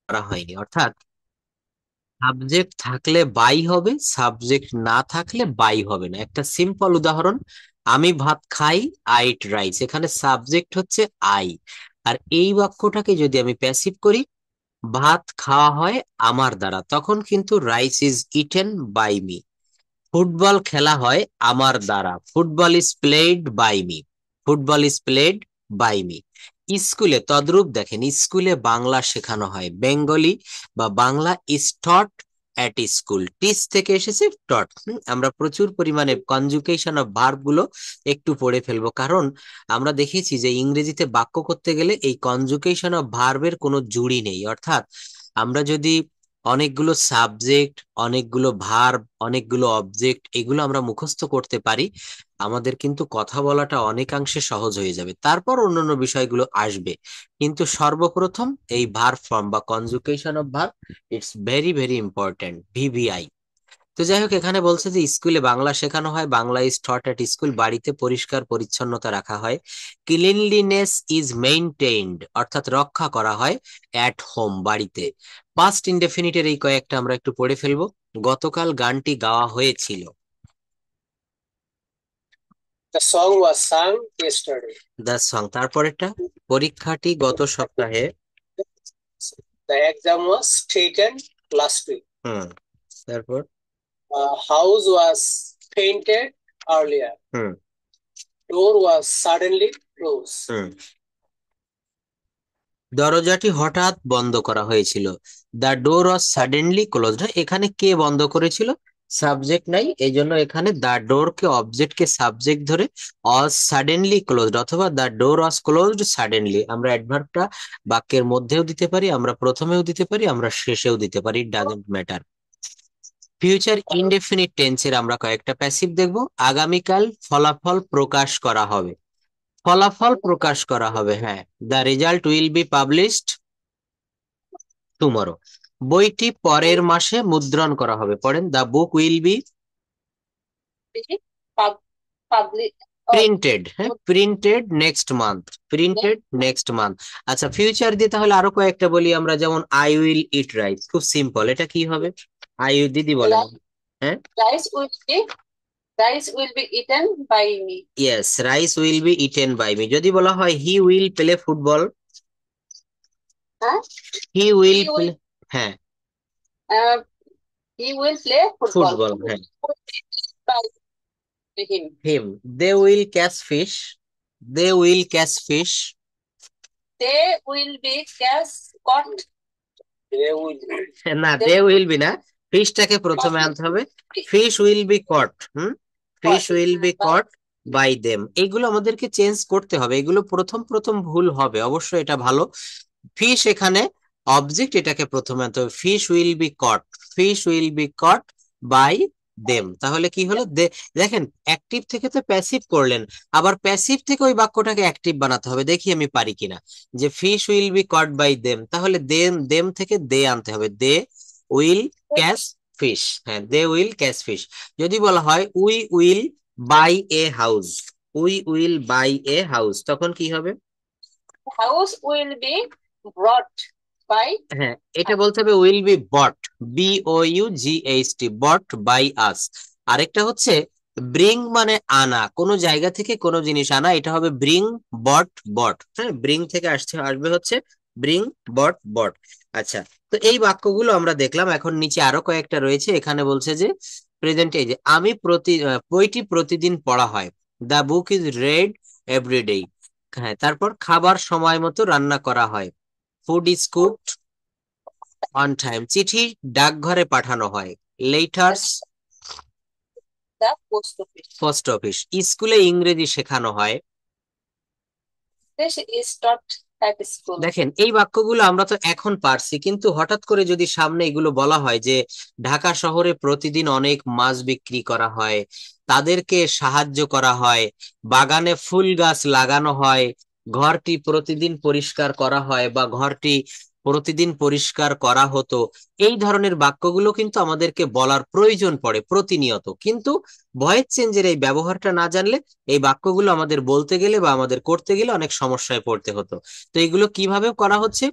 করা হয়নি, অর্থাৎ সাবজেক্ট থাকলে বাই হবে, সাবজেক্ট না থাকলে বাই হবে না। একটা সিম্পল উদাহরণ, আমি ভাত খাই, আই ইট রাইস, এখানে সাবজেক্ট হচ্ছে আই। আর এই বাক্যটাকে যদি আমি প্যাসিভ করি, ভাত খাওয়া হয় আমার দ্বারা, তখন কিন্তু rice is eaten by me. Football খেলা হয় আমার দ্বারা, football is played by me, football is played by me. স্কুলে তদ্রূপ দেখেন, স্কুলে বাংলা শেখানো হয়, বেঙ্গলি বা Bangla is taught at school, teach থেকে এসেছে টট। আমরা প্রচুর পরিমাণে কনজুগেশন অফ ভার্ব গুলো একটু পড়ে ফেলবো, কারণ আমরা দেখেছি যে ইংরেজিতে বাক্য করতে গেলে এই কনজুগেশন অফ ভার্বের কোনো জুড়ি নেই। অর্থাৎ আমরা যদি অনেকগুলো সাবজেক্ট, অনেকগুলো ভার্ব, অনেকগুলো অবজেক্ট এগুলো আমরা মুখস্থ করতে পারি, আমাদের কিন্তু কথা বলাটা অনেকাংশে সহজ হয়ে যাবে, তারপর অন্যান্য বিষয়গুলো আসবে। কিন্তু সর্বপ্রথম এই ভার্ব ফর্ম বা conjugation of verb, it's very very important, VVI. তো যাই হোক, এখানে বলছে যে স্কুলে বাংলা শেখানো হয়, Bangla is taught at school, বাড়িতে পরিষ্কার পরিচ্ছন্নতা রাখা হয়, ক্লিনলিনেস ইজ মেইনটেইনড, অর্থাৎ রক্ষা করা হয়, অ্যাট হোম, বাড়িতে। পাস্ট ইনডেফিনিটের এই কয়েকটা আমরা একটু পড়ে ফেলবো। গতকাল গানটি গাওয়া হয়েছিল, The song was sung yesterday. The song. তারপরেরটা, পরীক্ষাটি গত সপ্তাহে। The exam was taken last week. হুম, তারপর। House was painted earlier. Hmm. Door was suddenly closed. হুম। দরজাটি হঠাৎ বন্ধ করা হয়েছিল, the door was suddenly closed. এখানে কে বন্ধ করেছিল? সাবজেক্ট নাই, এই জন্য এখানে the door K object K subject ধরে ওয়াজ সাডেনলি ক্লোজড অথবা the door was closed suddenly. আমরা অ্যাডভার্বটা বাক্যের মধ্যেও দিতে পারি, আমরা প্রথমেও দিতে পারি, আমরা শেষেও দিতে পারি, ডাজন্ট ম্যাটার। ফিউচার ইনডেফিনিট টেন্সের আমরা কয়েকটা প্যাসিভ দেখবো। আগামীকাল ফলাফল প্রকাশ করা হবে, ফলাফল প্রকাশ করা হবে, হ্যাঁ, the result will be published tomorrow. বইটি পরের মাসে মুদ্রণ করা হবে, পড়েন, the book will be Pub- Public. Printed, হ্যাঁ, printed next month, printed next month. আচ্ছা, ফিউচার দিয়ে তাহলে আরো কয়েকটা বলি আমরা, যেমন আই উইল ইট রাইস, খুব সিম্পল, এটা কি হবে? আই, দিদি বলেন। হ্যাঁ, Rice will be eaten by me. Yes, rice will be eaten by me. যদি বলা হয় he will play football, Huh? He will He play, will. হ্যাঁ, Uh, he will play football. Football, হ্যাঁ, By him. Him, they will catch fish, they will catch fish. They will be caught. They will. না, They they will will be না, ফিশটাকে প্রথমে আনতে হবে। Fish will be caught, fish caught will be by. Caught by them. এইগুলো আমাদেরকে change করতে হবে, এগুলো প্রথম প্রথম ভুল হবে অবশ্যই, এটা ভালো। ফিশ এখানে অবজেক্ট, এটাকে প্রথমে আনতে হবে, fish will be caught, fish will be caught by them. তাহলে কি হলো? দেখেন, অ্যাক্টিভ থেকে তো প্যাসিভ করলেন, আবার প্যাসিভ থেকে ওই বাক্যটাকে অ্যাক্টিভ বানাতে হবে, দেখি আমি পারি কিনা। যে fish will be caught by them, তাহলে দেম, দেম থেকে দে আনতে হবে, দে উইল ক্যাচ ফিশ, হ্যাঁ, দে উইল ক্যাচ ফিশ। যদি বলা হয় we will buy a house, we will buy a house, তখন কি হবে? House will be brought by হ্যাঁ, এটা us. বলতে হবে will be bought, B O U G H T, bought by us. আরেকটা হচ্ছে ব্রিং, মানে আনা, কোনো জায়গা থেকে কোনো জিনিস আনা, এটা হবে ব্রিং বট বট, হ্যাঁ, ব্রিং থেকে আসবে হচ্ছে ব্রিং বট বট। আচ্ছা, তো এই বাক্যগুলো আমরা দেখলাম, এখন নিচে আরো কয়েকটা রয়েছে। এখানে বলছে যে প্রেজেন্ট, এই যে আমি বইটি প্রতিদিন পড়া হয়, the book is read everyday. হ্যাঁ, তারপর খাবার সময় মতো রান্না করা হয়, food is cooked on time. চিঠি ডাকঘরে পাঠানো হয়, letters The post office. Post office. স্কুলে ইংরেজি শেখানো হয়। This is taught at school. দেখেন, এই বাক্যগুলো আমরা তো এখন পারছি, কিন্তু হঠাৎ করে যদি সামনে এগুলো বলা হয় যে ঢাকা শহরে প্রতিদিন অনেক মাছ বিক্রি করা হয়, তাদেরকে সাহায্য করা হয়, বাগানে ফুল গাছ লাগানো হয়, ঘরটি প্রতিদিন পরিষ্কার করা হয়, বা ঘরটি প্রতিদিন পরিষ্কার করা হতো, এই ধরনের বাক্যগুলো কিন্তু আমাদেরকে বলার প্রয়োজন পড়ে প্রতিনিয়ত, কিন্তু ভয়েস চেঞ্জের এই ব্যবহারটা না জানলে এই বাক্যগুলো আমাদের বলতে গেলে বা আমাদের করতে গেলে অনেক সমস্যায় পড়তে হতো। তো এগুলো কিভাবে করা হচ্ছে?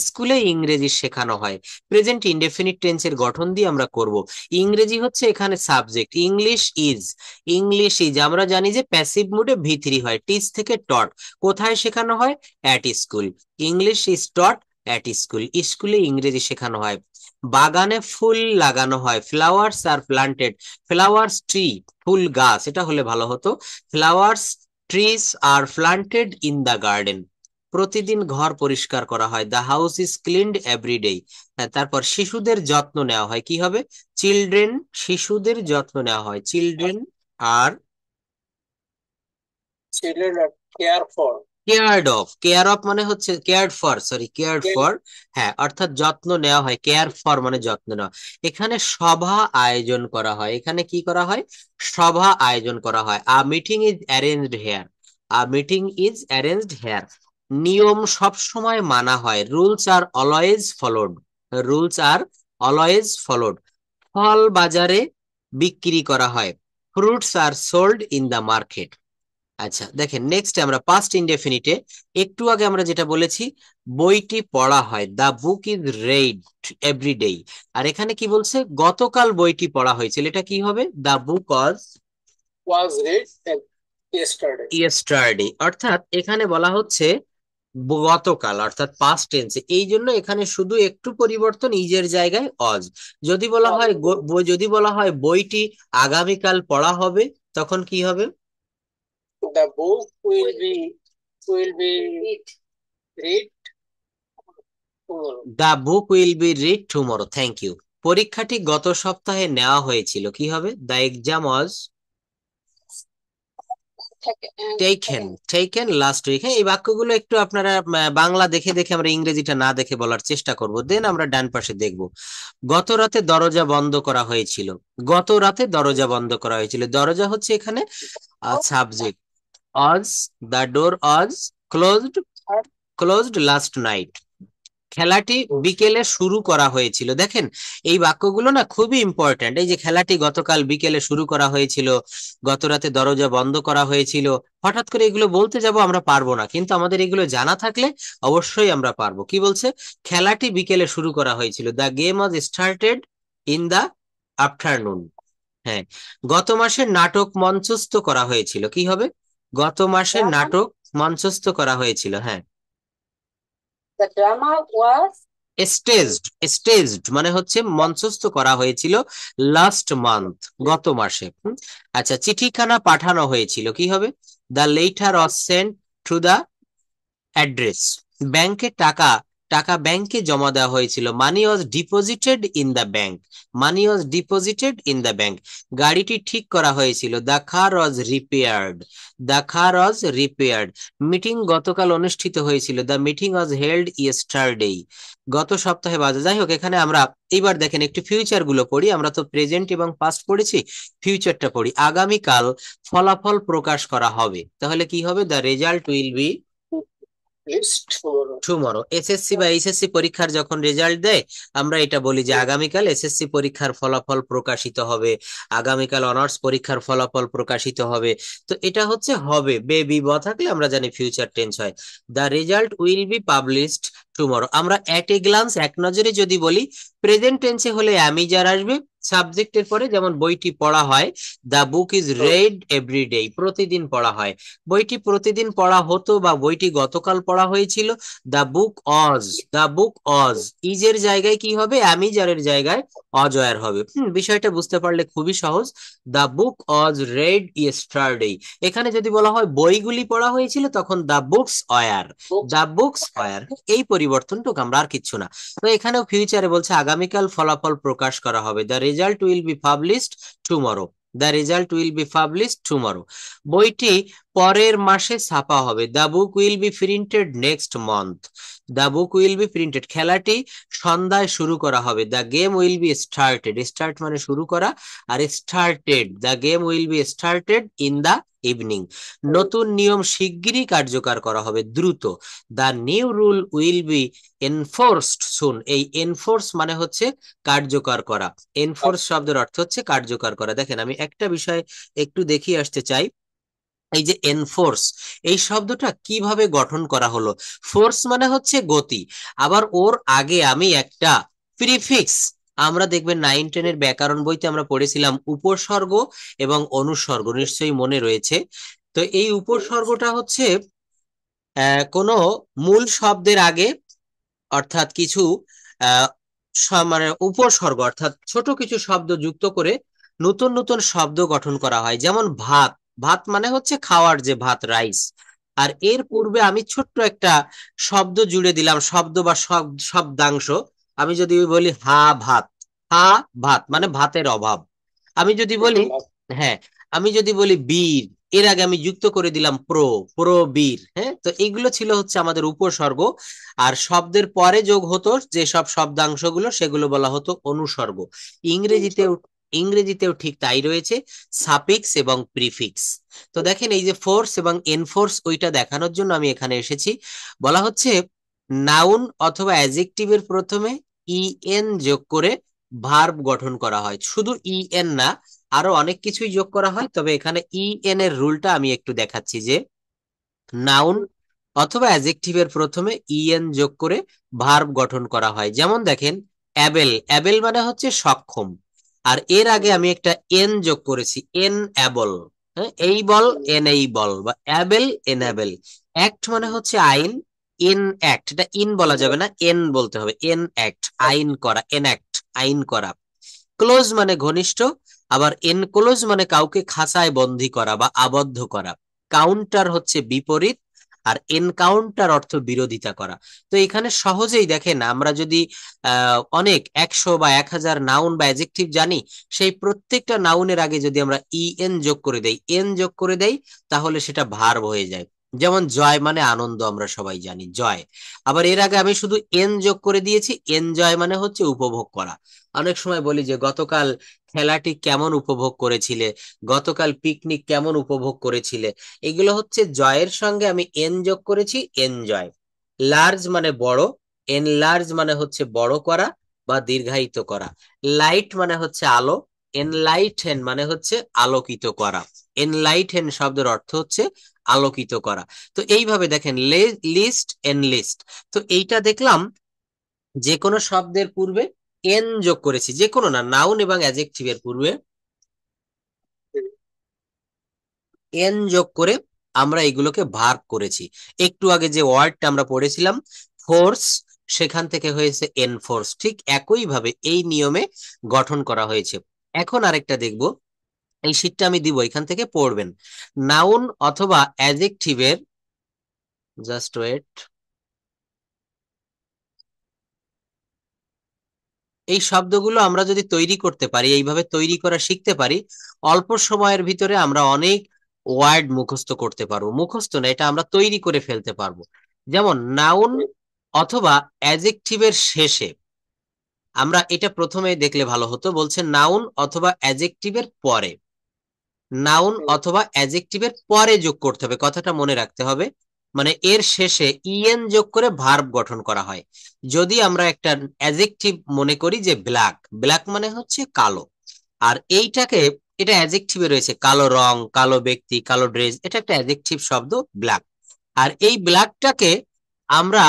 স্কুলে ইংরেজি শেখানো হয়, প্রেজেন্ট ইনডেফিনিট টেন্সের গঠন দিয়ে আমরা করব। ইংরেজি হচ্ছে এখানে subject, English is, English is আমরা জানি যে প্যাসিভ মুডে ভি3 হয়, টিচ থেকে টট। কোথায় শেখানো হয়? At school. English is taught at school, স্কুলে ইংরেজি শেখানো হয়। বাগানে ফুল লাগানো হয়, ফ্লাওয়ার্স আর প্লান্টেড, ফ্লাওয়ার্স ট্রি, ফুল গাছ, এটা হলে ভালো হতো। Flowers trees are planted in the garden. প্রতিদিন ঘর পরিষ্কার করা হয়, the house is cleaned every day. তারপর শিশুদের যত্ন নেওয়া হয়, কি হবে? চিলড্রেন, শিশুদের যত্ন নেওয়া হয়, children are children are care for. Cared of, care of মানে হচ্ছে cared for, sorry cared for, হ্যাঁ অর্থাৎ যত্ন নেওয়া হয়, কেয়ার ফর মানে যত্ন নেওয়া। এখানে সভা আয়োজন করা হয়, এখানে কি করা হয়? সভা আয়োজন করা হয়। A meeting is arranged here, a meeting is arranged here. নিয়ম সব সময় মানা হয়, rules are always followed, rules are always followed. ফল বাজারে বিক্রি করা হয়, fruits are sold in the market. আচ্ছা দেখেন, নেক্সট আমরা পাস্ট ইনডেফিনিটে একটু আগে আমরা যেটা বলেছি, বইটি পড়া হয়, the book is read every day. আর এখানে কি বলছে? গতকাল বইটি পড়া হয়েছিল, এটা কি হবে? দা বুক Was read yesterday. ইয়েস্টারডে। অর্থাৎ এখানে বলা হচ্ছে গতকাল, অর্থাৎ পাস্ট টেন্সে, এই জন্য এখানে শুধু একটু পরিবর্তন, ইজের জায়গায় অজ। যদি বলা হয় যদি বলা হয় বইটি আগামীকাল পড়া হবে, তখন কি হবে? The book will be read tomorrow. The book will be read tomorrow, thank you. পরীক্ষাটি গত সপ্তাহে নেওয়া হয়েছিল, কি হবে? The exam was taken, taken last week. হ্যাঁ, এই বাক্যগুলো একটু আপনারা বাংলা দেখে দেখে, আমরা ইংরেজিটা না দেখে বলার চেষ্টা করব, দেন আমরা ডান পাশে দেখব। গত রাতে দরজা বন্ধ করা হয়েছিল, গত রাতে দরজা বন্ধ করা হয়েছিল, দরজা হচ্ছে এখানে subject. Aja, the door Aja closed, closed last night. খেলাটি বিকেলে শুরু করা হয়েছিল। দেখেন এই বাক্যগুলো না খুবই ইম্পর্ট্যান্ট। এই যে খেলাটি গতকাল বিকেলে শুরু করা হয়েছিল, গত রাতে দরজা বন্ধ করা হয়েছিল, হঠাৎ করে এগুলো বলতে যাব আমরা পারবো না, কিন্তু আমাদের এগুলো জানা থাকলে অবশ্যই আমরা পারবো। কি বলছে? খেলাটি বিকেলে শুরু করা হয়েছিল, the game was started in the afternoon. হ্যাঁ, গত মাসে নাটক মঞ্চস্থ করা হয়েছিল, কি হবে? গত মাসে নাটক মঞ্চস্থ করা হয়েছিল, হ্যাঁ। The drama was staged, staged মানে হচ্ছে মঞ্চস্থ করা হয়েছিল, লাস্ট মান্থ, গত মাসে। আচ্ছা, চিঠিখানা পাঠানো হয়েছিল, কি হবে? The letter was sent to the address. ব্যাংকে টাকা, টাকা ব্যাংকে জমা দেওয়া হয়েছিল, money was deposited in the bank, money was deposited in the bank. গাড়িটি ঠিক করা হয়েছিল, the car was repaired, the car was repaired. Meeting গতকাল অনুষ্ঠিত হয়েছিল, the meeting was held yesterday, গত সপ্তাহে বাজে। যাই হোক, এখানে আমরা এইবার দেখেন একটু ফিউচার গুলো পড়ি, আমরা তো প্রেজেন্ট এবং পাস্ট পড়েছি, ফিউচারটা পড়ি। আগামীকাল ফলাফল প্রকাশ করা হবে, তাহলে কি হবে? The result will B released tomorrow. Tomorrow. SSC বা এইচএসসি পরীক্ষার যখন রেজাল্ট দেয়, আমরা এটা বলি যে আগামীকাল এসএসসি পরীক্ষার ফলাফল প্রকাশিত হবে, আগামীকাল অনার্স পরীক্ষার ফলাফল প্রকাশিত হবে। তো এটা হচ্ছে হবে, বে বি ব থাকলে আমরা জানি ফিউচার টেন্স হয়। The result will be published tomorrow. আমরা এট এ গ্লান্স, এক নজরে যদি বলি, প্রেজেন্ট টেন্সে হলে আমি যার আসবে সাবজেক্টের পরে, যেমন বইটি পড়া হয়, the book is read every day, প্রতিদিন পড়া হয়। বইটি প্রতিদিন পড়া হতো বা বইটি গতকাল পড়া হয়েছিল, the book Aja, the book অজ। ইজের জায়গায় কি হবে? আমি যারের জায়গায় অজয়ের হবে। বিষয়টা বুঝতে পারলে খুবই সহজ। The book Aja red yesterday. এখানে যদি বলা হয় বইগুলি পড়া হয়েছিল, তখন the books were, the books were. এই পরিবর্তনটুকু, আমরা আর কিচ্ছু না। তো এখানেও ফিউচারে বলছে আগামীকাল ফলাফল প্রকাশ করা হবে, the result will be published tomorrow, the result will be published tomorrow. বইটি পরের মাসে ছাপা হবে, the book will be printed next month, the book will be printed. খেলাটি সন্ধ্যায় শুরু করা হবে, the game will be started, start মানে শুরু করা, আর started, the game will be started in the evening. Hmm. নতুন নিয়ম শিগগিরই কার্যকর করা হবে, দ্রুত। The new rule will B enforced সুন। এই এনফোর্স মানে হচ্ছে কার্যকর করা। এনফোর্স শব্দের অর্থ হচ্ছে কার্যকর করা। দেখেন আমি একটা বিষয় একটু দেখিয়ে আসতে চাই। এই যে এনফোর্স, এই শব্দটা কিভাবে গঠন করা হলো। ফোর্স মানে হচ্ছে গতি, আবার ওর আগে আমি একটা প্রিফিক্স, আমরা দেখবেন 9-10-এর ব্যাকরণ বইতে আমরা পড়েছিলাম উপসর্গ এবং অনুসর্গ, নিশ্চয়ই মনে রয়েছে। তো এই উপসর্গটা হচ্ছে কোনো মূল শব্দের আগে, অর্থাৎ কিছু আহ মানে উপসর্গ অর্থাৎ ছোট কিছু শব্দ যুক্ত করে নতুন নতুন শব্দ গঠন করা হয়। যেমন ভাত, ভাত মানে হচ্ছে খাওয়ার যে ভাত, রাইস। আর এর পূর্বে আমি ছোট্ট একটা শব্দ জুড়ে দিলাম, শব্দ বা শব্দাংশ। আমি যদি বলি হা ভাত, হা ভাত মানে ভাতের অভাব। আমি যদি বলি, হ্যাঁ, আমি যদি বলি বীর, এর আগে আমি যুক্ত করে দিলাম প্রবীর। হ্যাঁ, তো এইগুলো ছিল হচ্ছে আমাদের উপসর্গ। আর শব্দের পরে যোগ হতো যে সব শব্দাংশগুলো, সেগুলো বলা হতো অনুসর্গ। ইংরেজিতেও ইংরেজিতেও ঠিক তাই রয়েছে, সাফিক্স এবং প্রিফিক্স। তো দেখেন এই যে ফোর্স এবং এনফোর্স, ওইটা দেখানোর জন্য আমি এখানে এসেছি। বলা হচ্ছে নাউন অথবা অ্যাডজেক্টিভের প্রথমে ইএন যোগ করে ভার্ব গঠন করা হয়। শুধু ইএন না, আরো অনেক কিছুই যোগ করা হয়, তবে এখানে ইএন এর রুলটা আমি একটু দেখাচ্ছি যে নাউন অথবা অ্যাডজেক্টিভের প্রথমে ইএন যোগ করে ভার্ব গঠন করা হয়। যেমন দেখেন অ্যাবেল, অ্যাবেল মানে হচ্ছে সক্ষম, আর এর আগে আমি একটা এন যোগ করেছি, এন অ্যাবল। হ্যাঁ, এই বল এন এই বল, বা অ্যাবেল এন অ্যাবেল। অ্যাক্ট মানে হচ্ছে আইন, এন অ্যাক্ট, এটা ইন বলা যাবে না, এন বলতে হবে, এন অ্যাক্ট আইন করা, এন অ্যাক্ট আইন করা। ক্লোজ মানে ঘনিষ্ঠ, আবার এনক্লোজ মানে কাউকে খাঁচায় বন্দী করা বা আবদ্ধ করা। কাউন্টার হচ্ছে বিপরীত, আর এনকাউন্টার অর্থ বিরোধিতা করা। তো এখানে সহজেই দেখেন, আমরা যদি অনেক 100 বা 1000 নাউন বা অ্যাডজেক্টিভ জানি, সেই প্রত্যেকটা নাউনের আগে যদি আমরা ইএন যোগ করে দেই, এন যোগ করে দেই, তাহলে সেটা ভার্ব হয়ে যায়। যেমন জয় মানে আনন্দ, আমরা সবাই জানি জয়। আবার এর আগে আমি শুধু এন যোগ করে দিয়েছি, এনজয় মানে হচ্ছে উপভোগ করা। অনেক সময় বলি যে গতকাল খেলাটি কেমন উপভোগ করেছিলে, গতকাল পিকনিক কেমন উপভোগ করেছিলে। এগুলো হচ্ছে জয়ের সঙ্গে আমি এন যোগ করেছি, এনজয়। লার্জ মানে বড়, এনলার্জ মানে হচ্ছে বড় করা বা দীর্ঘায়িত করা। লাইট মানে হচ্ছে আলো, এনলাইটেন মানে হচ্ছে আলোকিত করা। এনলাইটেন শব্দের অর্থ হচ্ছে আলোকিত করা। তো এইভাবে দেখেন লিস্ট, এনলিস্ট। তো এইটা দেখলাম যে কোনো শব্দের পূর্বে এন যোগ করেছি, যে কোনো না, নাউন এবং অ্যাডজেক্টিভের পূর্বে এন যোগ করে আমরা এগুলোকে ভার্ব করেছি। একটু আগে যে ওয়ার্ডটা আমরা পড়েছিলাম ফোর্স, সেখান থেকে হয়েছে এনফোর্স। ঠিক একই ভাবে এই নিয়মে গঠন করা হয়েছে। এখন আরেকটা দেখব, এই শীটটা আমি দিব, এখান থেকে পড়বেন। নাউন অথবা অ্যাডজেক্টিভের, জাস্ট ওয়েট, এই শব্দগুলো আমরা যদি তৈরি করতে পারি, এইভাবে তৈরি করা শিখতে পারি, অল্প সময়ের ভিতরে আমরা অনেক ওয়ার্ড মুখস্থ করতে পারবো। মুখস্থ না, এটা আমরা তৈরি করে ফেলতে পারবো। যেমন নাউন অথবা অ্যাডজেক্টিভের শেষে, আমরা এটা প্রথমে দেখলে ভালো হতো, বলছে নাউন অথবা অ্যাডজেক্টিভের পরে, নাউন অথবা অ্যাডজেক্টিভের পরে যোগ করতে হবে, কথাটা মনে রাখতে হবে। মানে এর শেষে ইএন যোগ করে ভার্ব গঠন করা হয়। যদি আমরা একটা অ্যাডজেক্টিভ মনে করি যে ব্ল্যাক, ব্ল্যাক মানে হচ্ছে কালো, আর এইটাকে, এটা অ্যাডজেক্টিভে রয়েছে, কালো রং, কালো ব্যক্তি, কালো ড্রেস, এটা একটা অ্যাডজেক্টিভ শব্দ ব্ল্যাক। আর এই ব্ল্যাকটাকে আমরা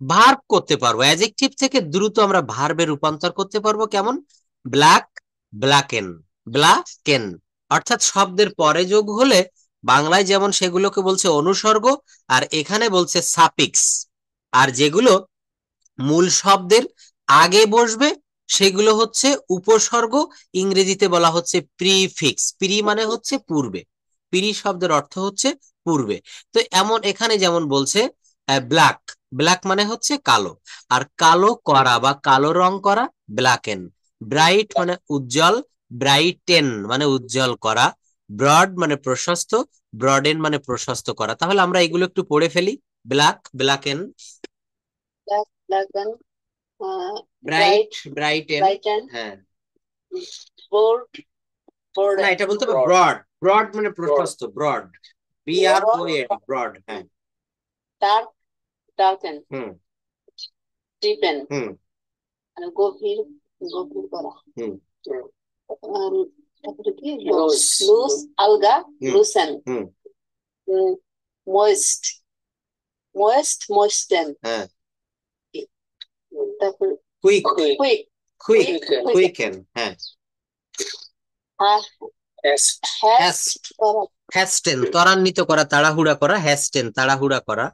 ভার্ব করতে পারবো, অ্যাডজেক্টিভ থেকে দ্রুত আমরা ভার্বে রূপান্তর করতে পারবো। কেমন? ব্ল্যাক, ব্ল্যাকেন, ব্ল্যাকেন। অর্থাৎ শব্দের পরে যোগ হলে বাংলায় যেমন সেগুলোকে বলছে অনুসর্গ, আর এখানে বলছে সাফিক্স। আর যেগুলো মূল শব্দের আগে বসবে সেগুলো হচ্ছে উপসর্গ, ইংরেজিতে বলা হচ্ছে প্রিফিক্স। প্রি মানে হচ্ছে পূর্বে, প্রি শব্দের অর্থ হচ্ছে পূর্বে। তো এমন এখানে যেমন বলছে ব্ল্যাক, ব্ল্যাক মানে হচ্ছে কালো, আর কালো করা বা কালো রং করা ব্ল্যাকেন। ব্রাইট মানে উজ্জ্বল, ব্রাইটেন মানে উজ্জ্বল করা। ব্রড মানে প্রশস্ত, ব্রডেন মানে প্রশস্ত করা। তাহলে আমরা এগুলো একটু পড়ে ফেলি। Black, blacken. Black, black and bright, bright, brighten. bright and হ্যাঁ, bold, Broad. না, এটা বলতে হবে ব্রড। ব্রড মানে প্রশস্ত, ব্রড, BROAD, ব্রড। হ্যাঁ। Dark, darken, হুম deepen, হুম মানে গভীর, গভীর করা। হুম তারপরে কি? লুজ, আলগা, লুসেন, হুম মোয়েস্ট, মোয়েস্টেন। হ্যাঁ। তারপর কুইক, কুইক, কুইক, কুইকেন। হ্যাঁ। হ্যাস্টেন, ত্বরান্বিত করা, তাড়াহুড়া করা। হ্যাস্টেন, তাড়াহুড়া করা।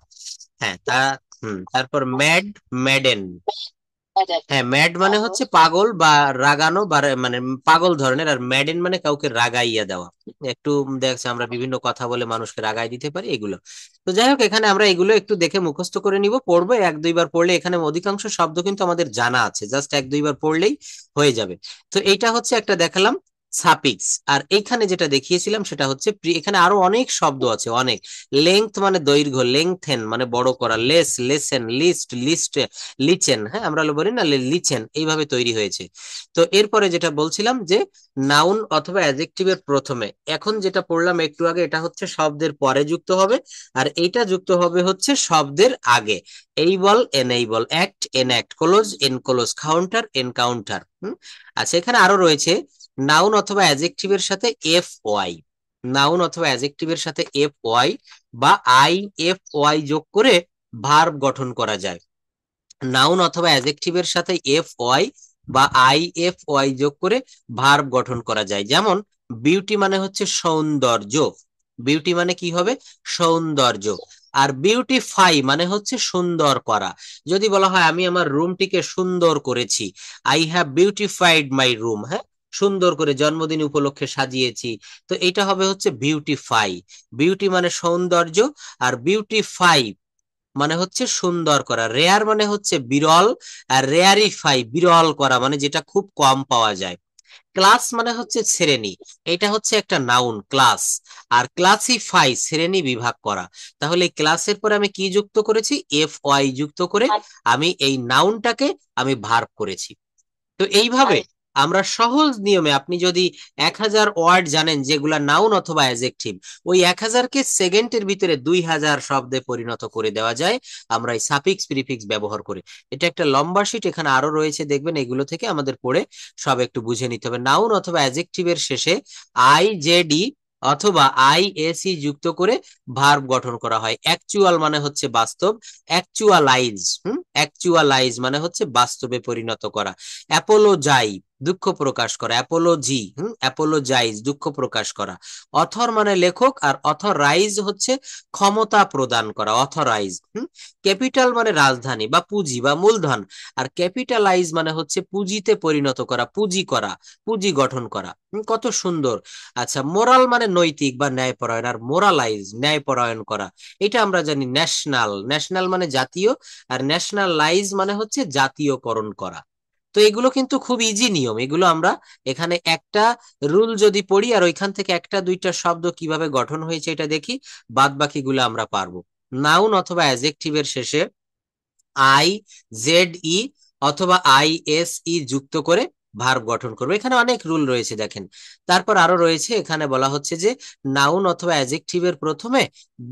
হ্যাঁ, তারপর ম্যাড, ম্যাডেন। হ্যাঁ, ম্যাড মানে হচ্ছে পাগল বা রাগানো বা মানে পাগল ধরনের, আর ম্যাডেন মানে কাউকে রাগাইয়া দেওয়া। একটু দেখছি আমরা বিভিন্ন কথা বলে মানুষকে রাগাই দিতে পারি, এগুলো। তো যাই হোক, এখানে আমরা এগুলো একটু দেখে মুখস্থ করে নিব, পড়বো এক দুইবার পড়লে। এখানে অধিকাংশ শব্দ কিন্তু আমাদের জানা আছে, জাস্ট এক দুইবার পড়লেই হয়ে যাবে। তো এইটা হচ্ছে একটা দেখালাম সাফিক্স। আর এইখানে যেটা দেখিয়েছিলাম সেটা হচ্ছে এখানে আরো অনেক শব্দ আছে, অনেক। লেংথ মানে দৈর্ঘ্য, লেংথেন মানে বড় করা, less, lessen, least, least, lichen. হ্যাঁ, আমরা বলি না লিচেন, এইভাবে তৈরি হয়েছে। তো এরপরে যেটা বলছিলাম যে নাউন অথবা অ্যাডজেক্টিভের প্রথমে, এখন যেটা পড়লাম একটু আগে, এটা হচ্ছে শব্দের পরে যুক্ত হবে, আর এইটা যুক্ত হবে হচ্ছে শব্দের আগে। Able, enable, act, enact, close, enclose, counter, encounter. আচ্ছা, এখানে আরো রয়েছে নাউন অথবা অ্যাডজেক্টিভের সাথে FY। নাউন অথবা অ্যাডজেক্টিভের সাথে FY বা IFY যোগ করে ভার্ব গঠন করা যায়। নাউন অথবা অ্যাডজেক্টিভের সাথে FY বা IFY যোগ করে ভার্ব গঠন করা যায়। যেমন বিউটি মানে হচ্ছে সৌন্দর্য, বিউটি মানে কি হবে? সৌন্দর্য। আর বিউটিফাই মানে হচ্ছে সুন্দর করা। যদি বলা হয় আমি আমার রুমটিকে সুন্দর করেছি, I have beautified my room. হ্যাঁ, সুন্দর করে জন্মদিন উপলক্ষে সাজিয়েছি। তো এটা হবে হচ্ছে বিউটিফাই। বিউটি মানে সৌন্দর্য, আর বিউটিফাই মানে হচ্ছে সুন্দর করা। রেয়ার মানে হচ্ছে বিরল, আর রেয়ারিফাই বিরল করা, মানে যেটা খুব কম পাওয়া যায়। ক্লাস মানে হচ্ছে শ্রেণী, এটা হচ্ছে একটা নাউন, ক্লাস। আর ক্লাসিফাই শ্রেণী বিভাগ করা। তাহলে এই ক্লাসের পরে আমি কি যুক্ত করেছি? FY যুক্ত করে আমি এই নাউনটাকে আমি ভার্ব করেছি। তো এইভাবে আমরা সহজ নিয়মে, আপনি যদি 1000 ওয়ার্ড জানেন যেগুলা নাউন অথবা অ্যাডজেক্টিভ, ওই 1000কে সেকেন্ডের ভিতরে 2000 শব্দে পরিণত করে দেওয়া যায় আমরা এই সাফিক্স প্রিফিক্স ব্যবহার করে। এটা একটা লম্বা শিট, এখানে আরো রয়েছে, দেখবেন এগুলো থেকে আমাদের পড়ে সব একটু বুঝে নিতে হবে। নাউন অথবা অ্যাডজেক্টিভের শেষে IJD অথবা ISE যুক্ত করে ভার্ব গঠন করা হয়। অ্যাকচুয়াল মানে হচ্ছে বাস্তব, অ্যাকচুয়ালাইজ। অ্যাকচুয়ালাইজ মানে হচ্ছে বাস্তবে পরিণত করা। অ্যাপোলোজাই দুঃখ প্রকাশ করা, অ্যাপোলজি অ্যাপোলোজাইজ দুঃখ প্রকাশ করা। অথর মানে লেখক, আর অথরাইজ হচ্ছে ক্ষমতা প্রদান করা, অথরাইজ। ক্যাপিটাল মানে রাজধানী বা পুঁজি বা মূলধন, আর ক্যাপিটালাইজ মানে হচ্ছে পুঁজিতে পরিণত করা, পুঁজি করা, পুঁজি গঠন করা। কত সুন্দর। আচ্ছা, মোরাল মানে নৈতিক বা ন্যায়পরায়ণ, আর মোরালাইজ ন্যায়পরায়ণ করা। এটা আমরা জানি ন্যাশনাল, ন্যাশনাল মানে জাতীয়, আর ন্যাশনালাইজ মানে হচ্ছে জাতীয়করণ করা। তো এগুলো কিন্তু খুব ইজি নিয়ম, এগুলো আমরা এখানে একটা রুল যদি পড়ি আর ওইখান থেকে একটা দুইটা শব্দ কিভাবে গঠন হয়েছে এটা দেখি, বাদ বাকিগুলো আমরা পারবো। নাউন অথবা অ্যাডজেক্টিভের শেষে IZE অথবা ISE যুক্ত করে ভার্ব গঠন করবো। এখানে অনেক রুল রয়েছে, দেখেন। তারপর আরো রয়েছে, এখানে বলা হচ্ছে যে নাউন অথবা অ্যাডজেক্টিভের প্রথমে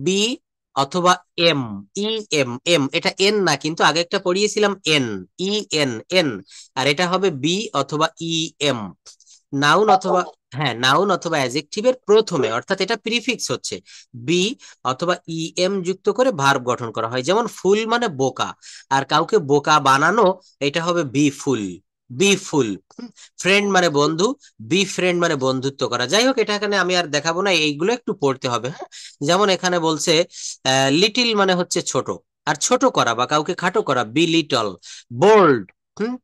বি অথবা এম, এম, এটা এন না, কিন্তু আগে একটা পড়িয়েছিলাম এন, এন, আর এটা হবে বি অথবা EM। নাউন অথবা, হ্যাঁ, নাউন অথবা অ্যাডজেক্টিভের প্রথমে, অর্থাৎ এটা প্রিফিক্স হচ্ছে, বি অথবা EM যুক্ত করে ভার্ব গঠন করা হয়। যেমন ফুল মানে বোকা, আর কাউকে বোকা বানানো, এটা হবে বি ফুল, বি ফুল। ফ্রেন্ড মানে বন্ধু, বি ফ্রেন্ড মানে বন্ধুত্ব করা। যাই হোক, এটা এখানে আমি আর দেখাবো না, এইগুলো একটু পড়তে হবে। হ্যাঁ, যেমন এখানে বলছে লিটিল মানে হচ্ছে ছোট, আর ছোট করা বা কাউকে খাটো করা, বি লিটল। বোল্ড,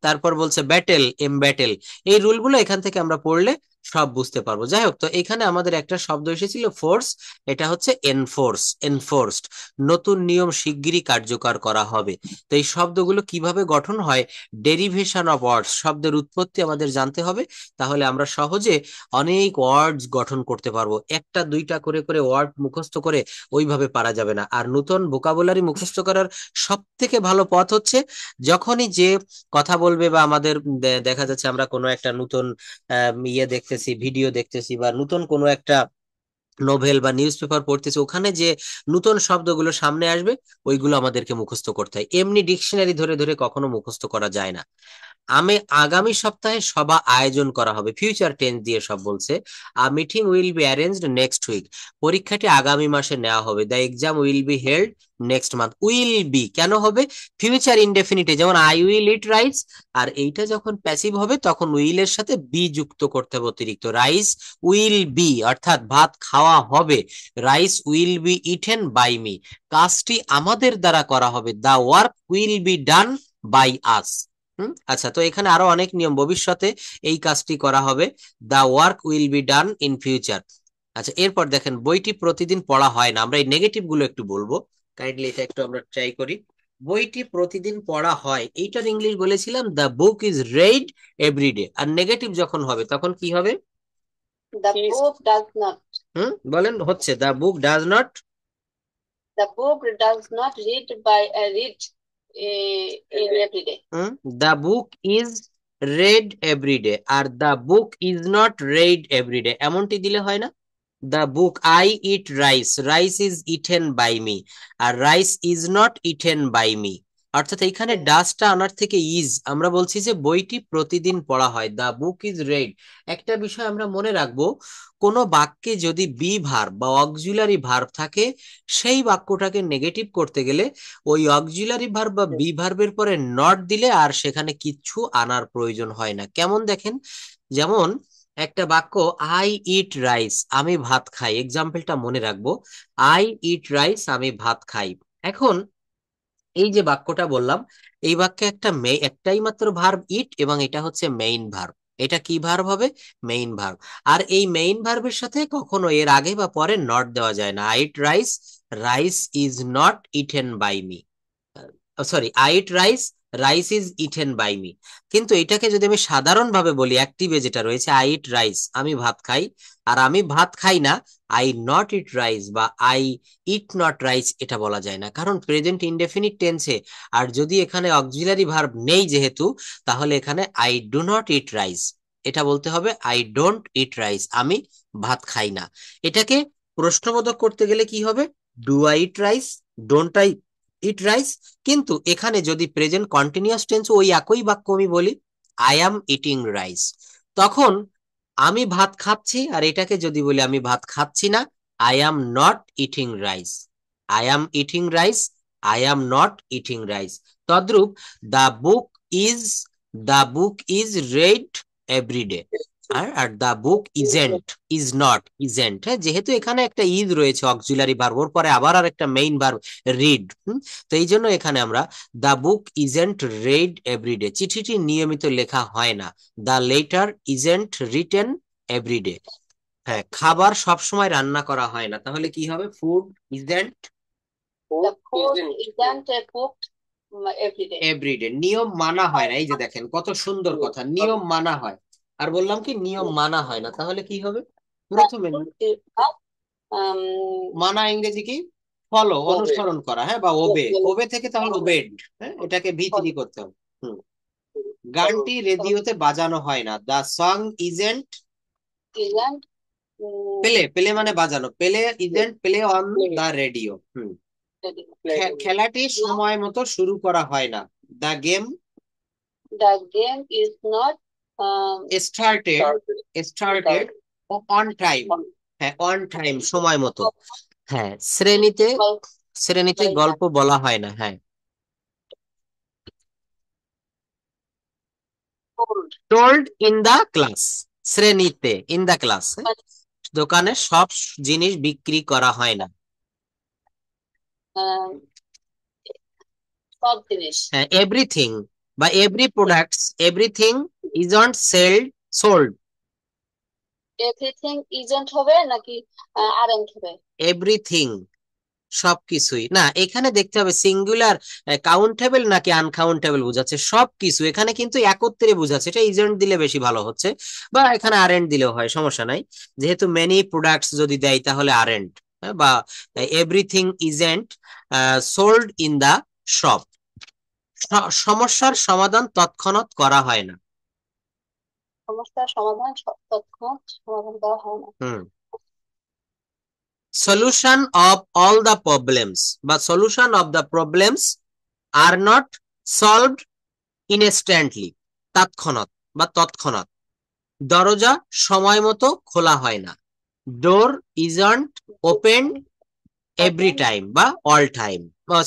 তারপর বলছে ব্যাটেল, ব্যাটেল। এই রুলগুলো এখান থেকে আমরা পড়লে সব বুঝতে পারবো। যাই হোক, তো এখানে আমাদের একটা শব্দ এসেছিল ফোর্স, এটা হচ্ছে এনফোর্স, এনফোর্সড। নতুন নিয়ম শিগগিরই কার্যকর করা হবে। তো এই শব্দগুলো কিভাবে গঠন হয়, ডেরিভেশন অফ ওয়ার্ডস, শব্দের উৎপত্তি আমাদের জানতে হবে। তাহলে আমরা সহজে অনেক ওয়ার্ডস গঠন করতে পারবো। একটা দুইটা করে করে ওয়ার্ড মুখস্থ করে ওইভাবে পারা যাবে না। আর নতুন ভোকাবুলারি মুখস্থ করার সব থেকে ভালো পথ হচ্ছে, যখনই যে কথা বলবে বা আমাদের দেখা যাচ্ছে আমরা কোনো একটা নতুন ইয়ে দেখতেছি, দেখতেছি, ভিডিও দেখতেছি, বা নতুন কোনো একটা নোভেল বা নিউজ পেপার পড়তেছি, ওখানে যে নতুন শব্দগুলো সামনে আসবে ওইগুলো আমাদেরকে মুখস্থ করতে হয়। এমনি ডিকশনারি ধরে ধরে কখনো মুখস্থ করা যায় না। আমি আগামী সপ্তাহে সভা আয়োজন করা হবে, ফিউচার টেন্স দিয়ে সব বলছে। A meeting will be arranged next week, পরীক্ষাটি আগামী মাসে নেওয়া হবে। The exam will be held next month. Will be কেন হবে? ফিউচার ইনডেফিনিটে, যেমন আই উইল ইট রাইস, আর এইটা যখন প্যাসিভ হবে তখন উইল এর সাথে বি যুক্ত করতে হবে অতিরিক্ত। রাইস উইল বি অর্থাৎ ভাত খাওয়া হবে, rice will be eaten by me, কাজটি আমাদের দ্বারা করা হবে। The work will be done by us. আচ্ছা, তো এখানে আরো অনেক নিয়ম, ভবিষ্যতে এই কাজটি করা হবে, the work will be done in future. আচ্ছা, এরপর দেখেন বইটি প্রতিদিন পড়া হয় না, আমরা এই নেগেটিভ গুলো একটু বলবো, কাইন্ডলি এটা একটু আমরা ট্রাই করি। বইটি প্রতিদিন পড়া হয়, এইটার ইংলিশ বলেছিলাম the book is read everyday. আর নেগেটিভ যখন হবে তখন কি হবে? The book does not. বলেন, হচ্ছে the book does not. The book does not read in every day. The book is read everyday, আর the book is not read everyday এমনটি দিলে হয় না? The book, I eat rice, rice is eaten by me, আর rice is not eaten by me. অর্থাৎ এইখানে ডাসটা আনার থেকে ইজ, আমরা বলছি যে বইটি প্রতিদিন পড়া হয়, দ্য বুক ইজ রেড। একটা বিষয় আমরা মনে রাখবো, কোনো বাক্যে যদি বি ভার্ব বা অক্সিলারি ভার্ব থাকে, সেই বাক্যটাকে নেগেটিভ করতে গেলে ওই অক্সিলারি ভার্ব বা বি ভার্বের পরে নট দিলে আর সেখানে কিচ্ছু আনার প্রয়োজন হয় না। কেমন দেখেন, যেমন একটা বাক্য, আই ইট রাইস, আমি ভাত খাই, এক্সাম্পলটা মনে রাখবো, আই ইট রাইস, আমি ভাত খাই। এখন এই যে বাক্যটা বললাম, এই বাক্যে একটাই মাত্র ভার্ব ইট, এবং এটা হচ্ছে মেইন ভার্ব। এটা কি ভার্ব হবে? Main verb. আর এই মেইন ভার্বের সাথে কখনো এর আগে বা পরে নট দেওয়া যায় না। I eat rice, rice is not eaten by me, sorry, I eat rice, rice is eaten by me. কিন্তু এটাকে যদি আমি সাধারণ ভাবে বলি, অ্যাক্টিভে যেটা রয়েছে, আই ইট রাইস, আমি ভাত খাই, আর আমি ভাত খাই না, আই নট ইট রাইস বা আই ইট নট রাইস, এটা বলা যায় না, কারণ প্রেজেন্ট ইনডেফিনিট টেন্সে। আর যদি এখানে অক্সিলারি ভার্ব নেই যেহেতু, তাহলে এখানে I do not eat rice, এটা বলতে হবে আই ডোন্ট ইট রাইস, আমি ভাত খাই না। এটাকে প্রশ্নবোধক করতে গেলে কি হবে? Do I eat rice, don't I eat rice. কিন্তু এখানে যদি প্রেজেন্ট কন্টিনিউয়াস টেন্স ওই একই বাক্য আমি বলি, আই অ্যাম ইটিং রাইস, তখন আমি ভাত খাচ্ছি, আর এটাকে যদি বলি আমি ভাত খাচ্ছি না, I am not eating rice, I am eating rice, I am not eating rice. তদ্রূপ the book is, the book is read everyday, আর আর the book isn't, is not, isn't, হ্যাঁ, যেহেতু এখানে একটা ইজ রয়েছে অক্সিলারি ভার্ব, ওর পরে আবার আর একটা মেইন ভার্ব রিড। তো এই জন্য এখানে আমরা the book isn't read everyday, চিঠিটি নিয়মিত লেখা হয় না। The letter isn't written everyday. হ্যাঁ, খাবার সব সময় রান্না করা হয় না, তাহলে কি হবে? Food isn't The food isn't cooked every day. Everyday, নিয়ম মানা হয় না। এই যে দেখেন কত সুন্দর কথা, নিয়ম মানা হয়, আর বললাম কি নিয়ম মানা হয় না, তাহলে কি হবে? প্রথমে Um, মানা ইংরেজি কি? ফলো, অনুসরণ করা, হ্যাঁ, বা ওবে, ওবে থেকে তাহলে ওবেড, হ্যাঁ, এটাকে ভি থ্রি করতে হবে। গানটি রেডিওতে বাজানো হয় না, the song isn't isn't play, play মানে বাজানো, play isn't play on the radio. খেলাটি সময় মতো শুরু করা হয় না, the game the game is not started, started on time, হ্যাঁ, অন টাইম, সময় মতো। হ্যাঁ, শ্রেণীতে, শ্রেণীতে গল্প বলা হয় না, হ্যাঁ, told. Told in the class, শ্রেণীতে, ইন দা ক্লাস। দোকানে সব জিনিস বিক্রি করা হয় না, Um, সব জিনিস। হ্যাঁ, এভরিথিং বা every products, everything isn't sold. Everything isn't হবে নাকি আরএন্ট হবে? এভরিথিং, সবকিছুই না, এখানে দেখতে হবে সিঙ্গুলার কাউন্টেবল নাকি আনকাউন্টেবল বোঝাচ্ছে, সবকিছু এখানে কিন্তু একত্রে বোঝাচ্ছে, এটা ইজেন্ট দিলে বেশি ভালো হচ্ছে, বা এখানে আরএন্ট দিলেও হয়, সমস্যা নাই। যেহেতু মেনি প্রোডাক্টস যদি দেয় তাহলে আরএন্ট, বা everything isn't sold in the shop. সমস্যার সমাধান তৎক্ষণাৎ করা হয় না, সমস্যার সমাধান তৎক্ষণাৎ সমাধান করা হয় না। Solution of all the problems বা solution of the problems are not solved instantly, তৎক্ষণাৎ বা তৎক্ষণাৎ। দরজা সময় মতো খোলা হয় না। Door isn't open every time বা all time,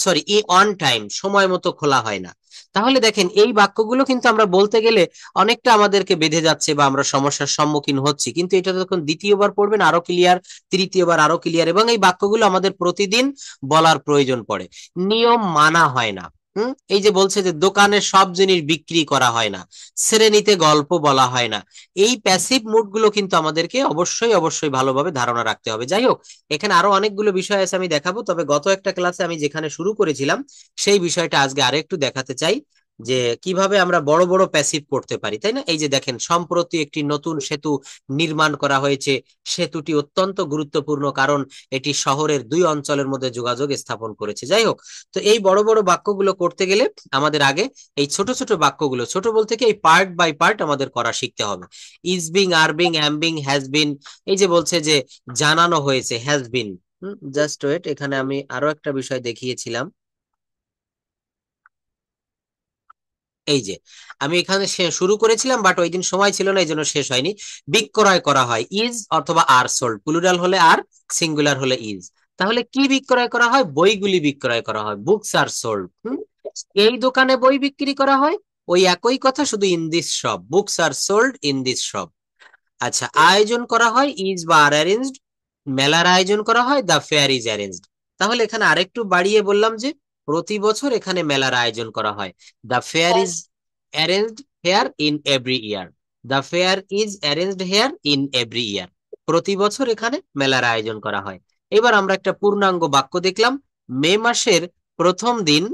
sorry on time, সময় মতো খোলা হয় না। তাহলে দেখেন এই বাক্যগুলো কিন্তু আমরা বলতে গেলে অনেকটা আমাদেরকে বেঁধে যাচ্ছে বা আমরা সমস্যার সম্মুখীন হচ্ছি, কিন্তু এটা যখন দ্বিতীয়বার পড়বেন আরো ক্লিয়ার, তৃতীয়বার আরো ক্লিয়ার, এবং এই বাক্যগুলো আমাদের প্রতিদিন বলার প্রয়োজন পড়ে। নিয়ম মানা হয় না। এই যে বলছে যে দোকানে সব জিনিস বিক্রি করা হয় না, শ্রেণীতে গল্প বলা হয় না, এই প্যাসিভ মুড গুলো কিন্তু আমাদেরকে অবশ্যই অবশ্যই ভালোভাবে ধারণা রাখতে হবে। যাই হোক, এখানে আরো অনেকগুলো বিষয় আছে আমি দেখাবো, তবে গত একটা ক্লাসে আমি যেখানে শুরু করেছিলাম সেই বিষয়টা আজকে আরেকটু দেখাতে চাই যে কিভাবে আমরা বড় বড় প্যাসিভ করতে পারি, তাই না? এই যে দেখেন, সম্প্রতি একটি নতুন সেতু নির্মাণ করা হয়েছে। সেতুটি অত্যন্ত গুরুত্বপূর্ণ কারণ এটি শহরের দুই অঞ্চলের মধ্যে যোগাযোগ স্থাপন করেছে। যাই হোক, তো এই বড় বড় বাক্যগুলো করতে গেলে আমাদের আগে এই ছোট ছোট বাক্যগুলো, ছোট বলতে কি এই পার্ট বাই পার্ট আমাদের করা শিখতে হবে। Is being, are being, am being, has been. এই যে বলছে যে জানানো হয়েছে, হ্যাজ বিন। জাস্ট ওয়েট, এখানে আমি আরো একটা বিষয় দেখিয়েছিলাম। এই যে আমি এখানে শুরু করেছিলাম, বাট ওই দিন সময় ছিল না, এই জন্য শেষ হয়নি। বিক্রয় করা হয়, ইজ অথবা আর সোল্ড, প্লুরাল হলে আর, সিঙ্গুলার হলে ইজ। তাহলে কি বিক্রয় করা হয়? বইগুলি বিক্রয় করা হয়, বুকস আর সোল্ড। এই দোকানে বই বিক্রি করা হয়, ওই একই কথা, শুধু in this shop, books are sold in this shop. আচ্ছা, আয়োজন করা হয়, ইজ বা আর অ্যারেঞ্জড। মেলার আয়োজন করা হয়, দ্য ফেয়ার ইজ অ্যারেঞ্জড। তাহলে এখানে আরেকটু বাড়িয়ে বললাম যে প্রতি বছর এখানে মেলার আয়োজন করা হয়, the fair is arranged here in every year. The fair is arranged here in every year. প্রতি বছর এখানে মেলার আয়োজন করা হয়। এবার আমরা একটা পূর্ণাঙ্গ বাক্য দেখলাম। মে মাসের প্রথম দিন,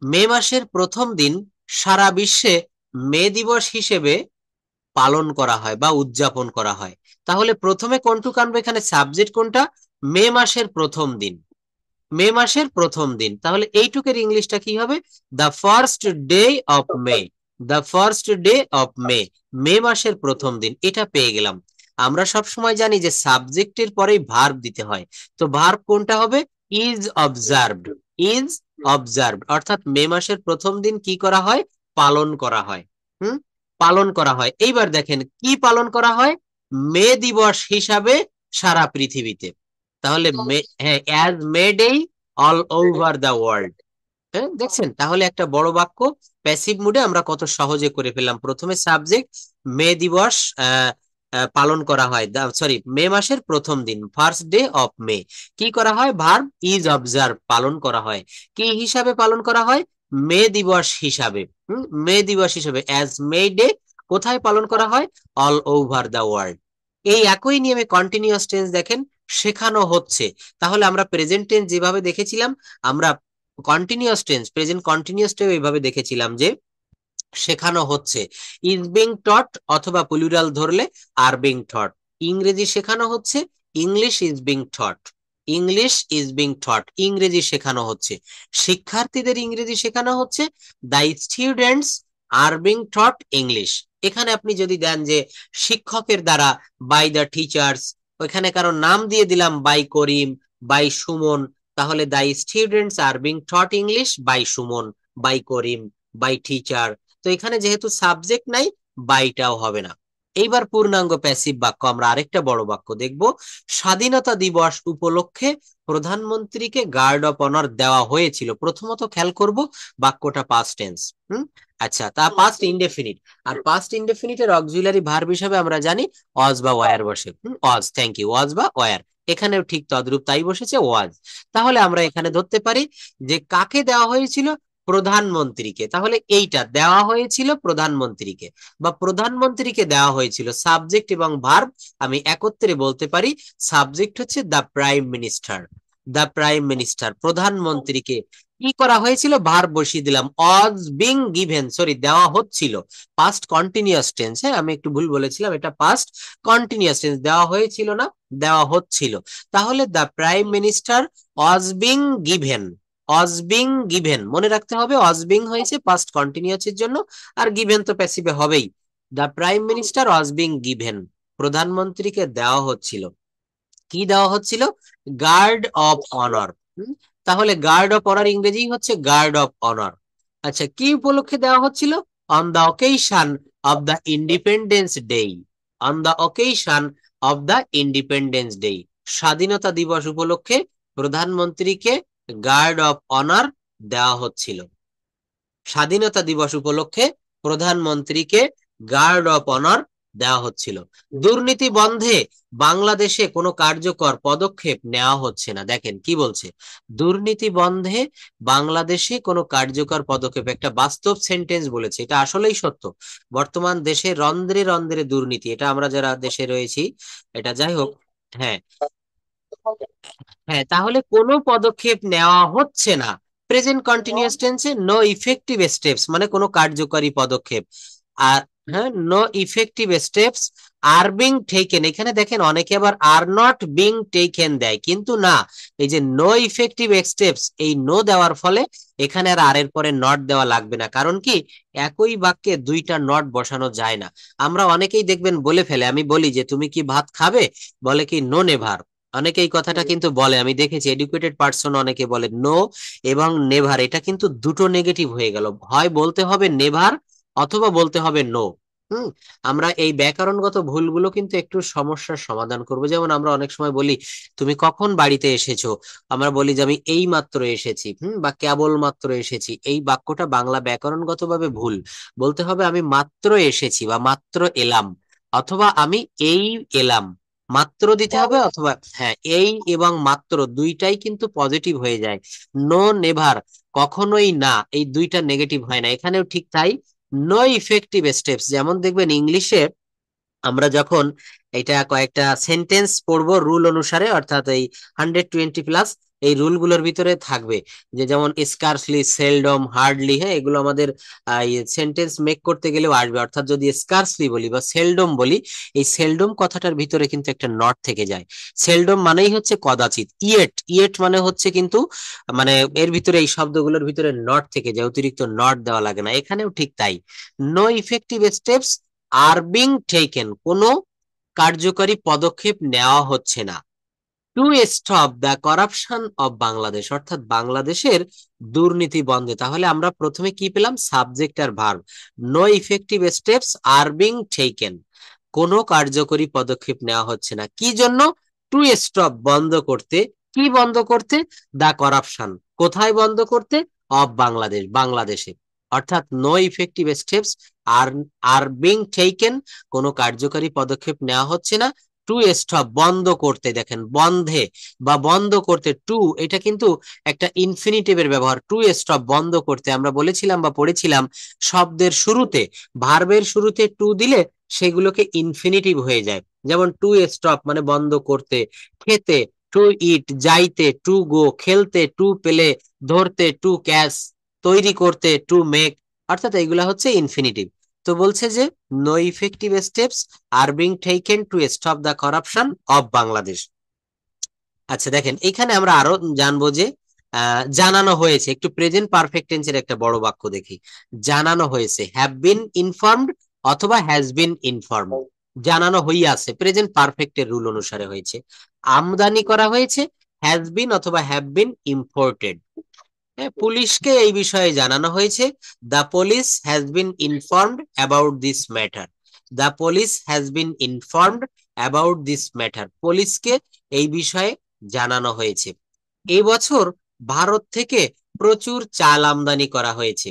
মে মাসের প্রথম দিন সারা বিশ্বে মে দিবস হিসেবে পালন করা হয় বা উদযাপন করা হয়। তাহলে প্রথমে কোনটুকু আনবো? এখানে সাবজেক্ট কোনটা? মে মাসের প্রথম দিন, মে মাসের প্রথম দিন। তাহলে এইটুকের ইংলিশটা কি হবে? The first day of May. The first day of May, May মাসের প্রথম দিন। এটা পেয়ে গেলাম। আমরা সব সময় জানি যে সাবজেক্টের পরেই ভার্ব দিতে হয়, তো ভার্ব কোনটা হবে? Is observed. ইজ অবজার্ভড, অর্থাৎ মে মাসের প্রথম দিন কি করা হয়? পালন করা হয়। হুম, পালন করা হয়। এইবার দেখেন কি পালন করা হয়? মে দিবস হিসাবে সারা পৃথিবীতে। তাহলে হ্যাঁ, as May Day all over the world. হ্যাঁ, দেখছেন? তাহলে একটা বড় বাক্য প্যাসিভ মুডে আমরা কত সহজে করে ফেললাম। প্রথমে সাবজেক্ট, মে দিবস পালন করা হয়, সরি মে মাসের প্রথম দিন, ফার্স্ট ডে অফ মে। কি করা হয়? ভার্ব ইজ অবজার্ভ, পালন করা হয়। কি হিসাবে পালন করা হয়? মে দিবস হিসাবে। মে দিবস হিসাবে, অ্যাজ মে ডে কোথায় পালন করা হয়? All over the world. এই একই নিয়মে কন্টিনিউয়াস টেন্স দেখেন, শেখানো হচ্ছে। তাহলে আমরা প্রেজেন্ট টেন্স যেভাবে দেখেছিলাম, আমরা continuous tense, present continuous tense এইভাবে দেখেছিলাম যে শেখানো হচ্ছে। ইজ বিং টট অথবা প্লুরাল ধরলে আর বিং টট। ইংরেজি শেখানো হচ্ছে, English is being taught. English is being টট, ইংরেজি শেখানো হচ্ছে। শিক্ষার্থীদের ইংরেজি শেখানো হচ্ছে, the students are being taught English. এখানে আপনি যদি দেন যে শিক্ষকের দ্বারা, বাই দ্য টিচার্স, ওইখানে কারো নাম দিয়ে দিলাম বাই করিম, বাই সুমন, তাহলে the students are being taught English by Suman, by Karim, by teacher. তো এখানে যেহেতু সাবজেক্ট নাই, বাইটাও হবে না। এইবার পূর্ণাঙ্গ প্যাসিভ বাক্য আমরা আরেকটা বড় বাক্য দেখব। স্বাধীনতা দিবস উপলক্ষে প্রধানমন্ত্রীকে গার্ড অফ অনার দেওয়া হয়েছিল। প্রথমত খেয়াল করব বাক্যটা পাস্ট টেন্স। আচ্ছা, তা পাস্ট ইনডেফিনিট। আর পাস্ট ইনডেফিনিটের অক্সিলারি ভার্ব হিসাবে আমরা জানি ওয়াজ বা ওয়ার বসে। ওয়াজ, থ্যাংক ইউ, ওয়াজ বা ওয়ার। এখানেও ঠিক তদ্রূপ তাই বসেছে, ওয়াজ। তাহলে আমরা এখানে ধরতে পারি যে কাকে দেওয়া হয়েছিল? প্রধানমন্ত্রীকে। তাহলে এইটা দেওয়া হয়েছিল প্রধানমন্ত্রীকে বা প্রধানমন্ত্রীকে দেওয়া হয়েছিল, সাবজেক্ট এবং ভার্ব আমি একত্রে বলতে পারি। সাবজেক্ট হচ্ছে the prime minister. The prime minister, প্রধানমন্ত্রীকে কি করা হয়েছিল? ভার্ব বসিয়ে দিলাম, অজ বিং গিভেন, সরি দেওয়া হচ্ছিল, পাস্ট কন্টিনিউয়াস টেন্স। হ্যাঁ, আমি একটু ভুল বলেছিলাম, এটা পাস্ট কন্টিনিউয়াস টেন্স, দেওয়া হয়েছিল না, দেওয়া হচ্ছিল। তাহলে the prime minister Aja being given. Aja being given, মনে রাখতে হবে অজ বিং হয়েছে পাস্ট কন্টিনিউয়াস এর জন্য, আর গিভেন তো প্যাসিভে হবেই। The prime minister was being given, প্রধানমন্ত্রীকে দেওয়া হচ্ছিল, কি দেওয়া হচ্ছিল? Guard of honour. তাহলে গার্ড অফ অনার ইংরেজি হচ্ছে গার্ড অফ অনার। আচ্ছা, কি উপলক্ষে দেওয়া হচ্ছিল? On the occasion of the independence day, on the occasion of the independence day, স্বাধীনতা দিবস উপলক্ষে প্রধানমন্ত্রীকে গার্ড অফ অনার দেওয়া হচ্ছিল। স্বাধীনতা দিবস উপলক্ষে প্রধানমন্ত্রীকে গার্ড অফ অনার দেওয়া হচ্ছিল। দুর্নীতি বন্ধে বাংলাদেশে কোনো কার্যকর পদক্ষেপ নেওয়া হচ্ছে না। দেখেন কি বলছে, দুর্নীতি বন্ধে বাংলাদেশে কোনো কার্যকর পদক্ষেপ, একটা বাস্তব সেন্টেন্স বলেছে, এটা আসলেই সত্য। বর্তমান দেশে রন্ধ্রে রন্ধ্রে দুর্নীতি, এটা আমরা যারা দেশে রয়েছি, এটা যাই হোক। হ্যাঁ, হ্যাঁ, তাহলে কোনো পদক্ষেপ নেওয়া হচ্ছে না। প্রেজেন্ট কন্টিনিউয়াস টেন্সে নো ইফেক্টিভ স্টেপস, মানে কোনো কার্যকরী পদক্ষেপ। আর হ্যাঁ, no effective steps are being taken, এখানে দেখেন অনেকে আবার আর নট বিং টেকেন দেয়, কিন্তু না, এই যে নো ইফেক্টিভ স্টেপস, এই নো দেওয়ার ফলে এখানে আর এর পরে নট দেওয়া লাগবে না। কারণ কি, একই বাক্যে দুইটা নট বসানো যায় না। আমরা অনেকেই দেখবেন বলে ফেলে, আমি বলি যে তুমি কি ভাত খাবে, বলে কি নো নেভার। অনেকে এই কথাটা কিন্তু বলে, আমি দেখেছি এডুকেটেড পার্সন অনেকে বলে নো এবং নেভার, এটা কিন্তু দুটো নেগেটিভ হয়ে গেল, হয় বলতে হবে নেভার অথবা বলতে হবে নো। হুম, আমরা এই ব্যাকরণগত ভুলগুলো কিন্তু একটু সমস্যার সমাধান করবো। যেমন আমরা অনেক সময় বলি তুমি কখন বাড়িতে এসেছো, আমরা বলি যে আমি এই মাত্র এসেছি, বা কেবল মাত্র এসেছি। এই বাক্যটা বাংলা ব্যাকরণগত ভাবে ভুল, বলতে হবে আমি মাত্র এসেছি বা মাত্র এলাম, অথবা আমি এই এলাম। মাত্র দিতে হবে, অথবা হ্যাঁ, এই এবং মাত্র দুইটাই কিন্তু পজিটিভ হয়ে যায়। নো নেভার কখনোই না, এই দুইটা নেগেটিভ হয় না, এখানেও ঠিক তাই। নো ইফেক্টিভ স্টেপস, যেমন দেখবেন ইংলিশে আমরা যখন এটা কয়েকটা সেন্টেন্স পড়বো রুল অনুসারে, অর্থাৎ এই 120+, এই রুলগুলোর ভিতরে থাকবে যে যেমন স্কার্সলি, সেলডম, হার্ডলি, হ্যাঁ, এগুলো আমাদের সেন্টেন্স মেক করতে গেলেও আসবে। অর্থাৎ যদি স্কার্সলি বলি বা সেলডম বলি, এই সেলডম কথাটার ভিতরে কিন্তু একটা নট থেকে যায়। সেলডম মানেই হচ্ছে কদাচিৎ। ইয়েট, ইয়েট মানে হচ্ছে কিন্তু, মানে এর ভিতরে এই শব্দগুলোর ভিতরে নট থেকে যায়, অতিরিক্ত নট দেওয়া লাগে না। এখানেও ঠিক তাই, no effective steps are being taken, কোনো কার্যকরী পদক্ষেপ নেওয়া হচ্ছে না। To stop the corruption of Bangladesh, অর্থাৎ বাংলাদেশের দুর্নীতি বন্ধে। তাহলে আমরা প্রথমে কি পেলাম? সাবজেক্ট আর verb. No effective steps are being taken, কোনো কার্যকরী পদক্ষেপ নেওয়া হচ্ছে না। কি জন্য? টু স্টপ, বন্ধ করতে। কি বন্ধ করতে? দা করাপশন, কোথায় বন্ধ করতে? অফ বাংলাদেশ, বাংলাদেশে। অর্থাৎ no effective steps are are being taken, কোনো কার্যকরী পদক্ষেপ নেওয়া হচ্ছে না। টু স্টপ, বন্ধ করতে। দেখেন বন্ধে বা বন্ধ করতে, টু এটা কিন্তু একটা ইনফিনিটিভের ব্যবহার। টু স্টপ, বন্ধ করতে। আমরা বলেছিলাম বা পড়েছিলাম শব্দের শুরুতে, ভার্বের শুরুতে টু দিলে সেগুলোকে ইনফিনিটিভ হয়ে যায়। যেমন টু স্টপ মানে বন্ধ করতে। খেতে, টু ইট। যাইতে, টু গো। খেলতে, টু প্লে। ধরতে, টু ক্যাচ। তৈরি করতে, টু মেক। অর্থাৎ এগুলা হচ্ছে ইনফিনিটিভ। তো বলছে যে no effective steps are being taken to stop the corruption of Bangladesh. আচ্ছা দেখেন, এখানে আমরা আরো জানবো যে জানানো হয়েছে। একটু প্রেজেন্ট পারফেক্ট টেন্সের একটা বড় বাক্য দেখি। জানানো হয়েছে, হ্যাভ বিন ইনফর্মড অথবা হ্যাজ বিন ইনফর্মড। জানানো হইয়াছে, প্রেজেন্ট পারফেক্ট এর রুল অনুসারে হয়েছে। আমদানি করা হয়েছে, হ্যাজ বিন অথবা হ্যাভ বিন ইম্পোর্টেড। পুলিশকে এই বিষয়ে জানানো হয়েছে, the police has been informed about this matter. The police has been informed about this matter, পুলিশকে এই বিষয়ে জানানো হয়েছে। এই বছর ভারত থেকে প্রচুর চাল আমদানি করা হয়েছে।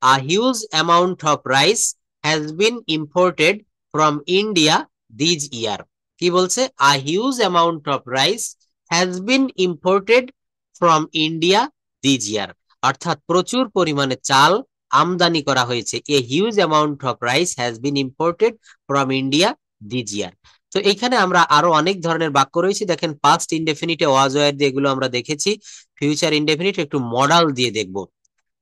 A huge amount of rice has been imported from India this ইয়ার। কি বলছে? A huge amount of rice has been imported from India this ইয়ার, অর্থাৎ প্রচুর পরিমাণে চাল আমদানি করা হয়েছে। A huge amount of rice has been imported from India this ইয়ার। তো এখানে আমরা আরো অনেক ধরনের বাক্য রয়েছে। দেখেন পাস্ট ইনডেফিনিটে ওয়াজ ওয়্যার দিয়ে এগুলো আমরা দেখেছি। ফিউচার ইনডেফিনিট একটু মডাল দিয়ে দেখব।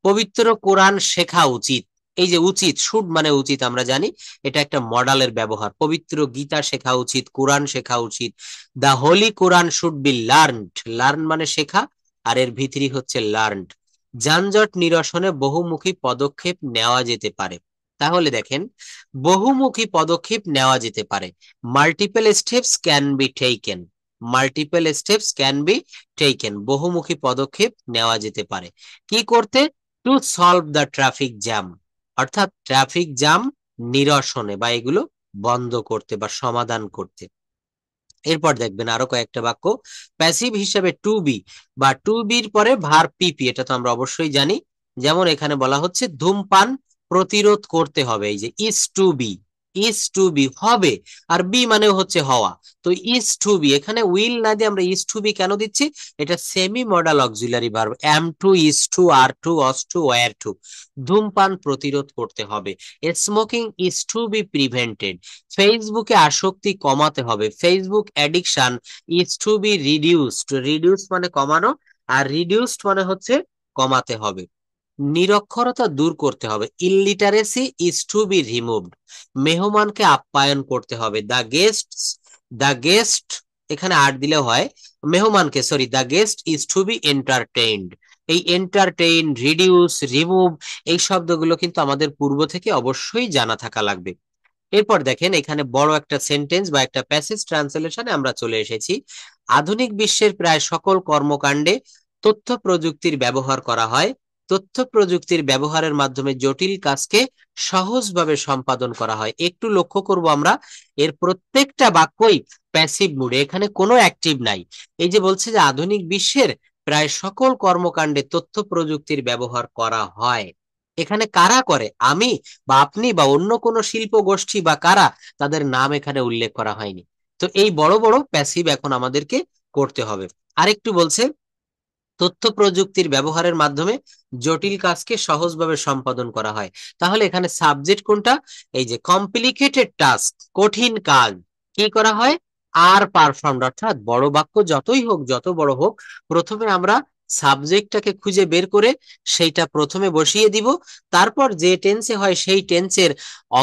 পবিত্র কোরআন শেখা উচিত। এই যে উচিত, শুড মানে উচিত, আমরা জানি এটা একটা মডালের ব্যবহার। পবিত্র গীতা শেখা উচিত, কোরআন শেখা উচিত। দা হোলি কোরআন শুড বি লার্নড। লার্ন মানে শেখা, আর এর ভিতরি হচ্ছে লার্নড। যানজট নিরসনে বহুমুখী পদক্ষেপ নেওয়া যেতে পারে। তাহলে দেখেন বহুমুখী পদক্ষেপ নেওয়া যেতে পারে, multiple steps can be taken, multiple steps can be taken, বহুমুখী পদক্ষেপ নেওয়া যেতে পারে কি করতে, to solve the traffic jam, অর্থাৎ ট্রাফিক জ্যাম নিরসনে বা এগুলো বন্ধ করতে বা সমাধান করতে। এরপর দেখবেন আরো কয়েকটা বাক্য, প্যাসিভ হিসেবে টু বি বা টু বির পরে ভার্ব পিপি, এটা তো আমরা অবশ্যই জানি। যেমন এখানে বলা হচ্ছে ধূমপান প্রতিরোধ করতে হবে, এই যে ইজ টু বি হবে, আর বি মানে হচ্ছে হওয়া, তো ইজ টু বি এখানে উইল না দিয়ে আমরা ইজ টু বি কেন দিচ্ছি, এটা semi modal auxiliary verb, am to, is to, are to, was to, were to, ধূমপান প্রতিরোধ করতে হবে, smoking is to be prevented, ফেসবুকে আসক্তি কমাতে হবে, Facebook addiction is to be reduced, reduce মানে কমানো, আর রিডিউসড মানে হচ্ছে কমাতে হবে, নিরক্ষরতা দূর করতে হবে, illiteracy is to be removed, মেহমানকে আপ্যায়ন করতে হবে, দ্য গেস্ট এখানে আর দিলে হয়, মেহমানকে sorry, the guest is to be entertained, এই এন্টারটেইন, রিডিউস, রিমুভ এই শব্দগুলো কিন্তু আমাদের পূর্ব থেকে অবশ্যই জানা থাকা লাগবে। এরপর দেখেন এখানে বড় একটা সেন্টেন্স বা একটা প্যাসেজ ট্রান্সলেশনে আমরা চলে এসেছি, আধুনিক বিশ্বের প্রায় সকল কর্মকাণ্ডে তথ্য প্রযুক্তির ব্যবহার করা হয়, তথ্য প্রযুক্তির ব্যবহারের মাধ্যমে জটিল কাজকে সহজভাবে সম্পাদন করা হয়। একটু লক্ষ্য করব আমরা, এর প্রত্যেকটা বাক্যই প্যাসিভ মুডে, এখানে কোনো অ্যাক্টিভ নাই। এই যে বলছে যে আধুনিক বিশ্বের প্রায় সকল কর্মকাণ্ডে তথ্য প্রযুক্তির ব্যবহার করা হয়, এখানে কারা করে, আমি বা আপনি বা অন্য কোনো শিল্প গোষ্ঠী বা কারা, তাদের নাম এখানে উল্লেখ করা হয়নি। তো এই বড় বড় প্যাসিভ এখন আমাদেরকে করতে হবে। আরেকটু বলছে তথ্য প্রযুক্তির ব্যবহারের মাধ্যমে জটিল কাজকে সহজভাবে সম্পাদন করা হয়, তাহলে এখানে সাবজেক্ট কোনটা, এই যে কমপ্লিকেটেড টাস্ক, কঠিন কাজ কি করা হয়, আর পারফর্মড, অর্থাৎ বড় বাক্য যতই হোক যত বড় হোক, প্রথমে আমরা সাবজেক্টটাকে খুঁজে বের করে সেইটা প্রথমে বসিয়ে দিব, তারপর যে টেন্সে হয় সেই টেন্সের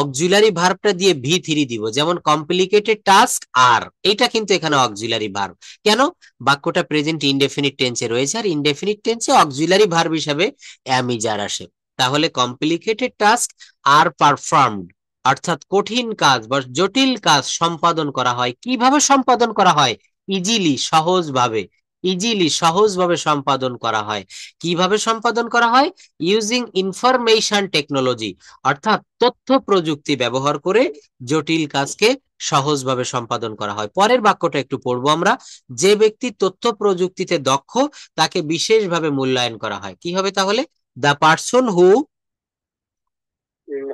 অক্সিলারি ভার্বটা দিয়ে ভি3 দিব, যেমন কমপ্লিকেটেড টাস্ক আর, এইটা কিন্তু এখানে অক্সিলারি ভার্ব, কেন, বাক্যটা প্রেজেন্ট ইনডেফিনিট টেন্সে রয়েছে, আর ইনডেফিনিট টেন্সে অক্সিলারি ভার্ব হিসাবে অ্যাম ইজ আর আসে, তাহলে কমপ্লিকেটেড টাস্ক আর পারফর্মড, অর্থাৎ কঠিন কাজ বা জটিল কাজ সম্পাদন করা হয়, কিভাবে সম্পাদন করা হয়, ইজিলি সহজভাবে, ইজিলি সহজভাবে সম্পাদন করা হয়, কিভাবে সম্পাদন করা হয়, ইউজিং ইনফরমেশন টেকনোলজি, অর্থাৎ তথ্য প্রযুক্তি ব্যবহার করে জটিল কাজকে সহজভাবে সম্পাদন করা হয়। পরের বাক্যটা একটু পড়বো আমরা, যে ব্যক্তি তথ্য প্রযুক্তিতে দক্ষ তাকে বিশেষভাবে মূল্যায়ন করা হয়, কি হবে তাহলে, the person who,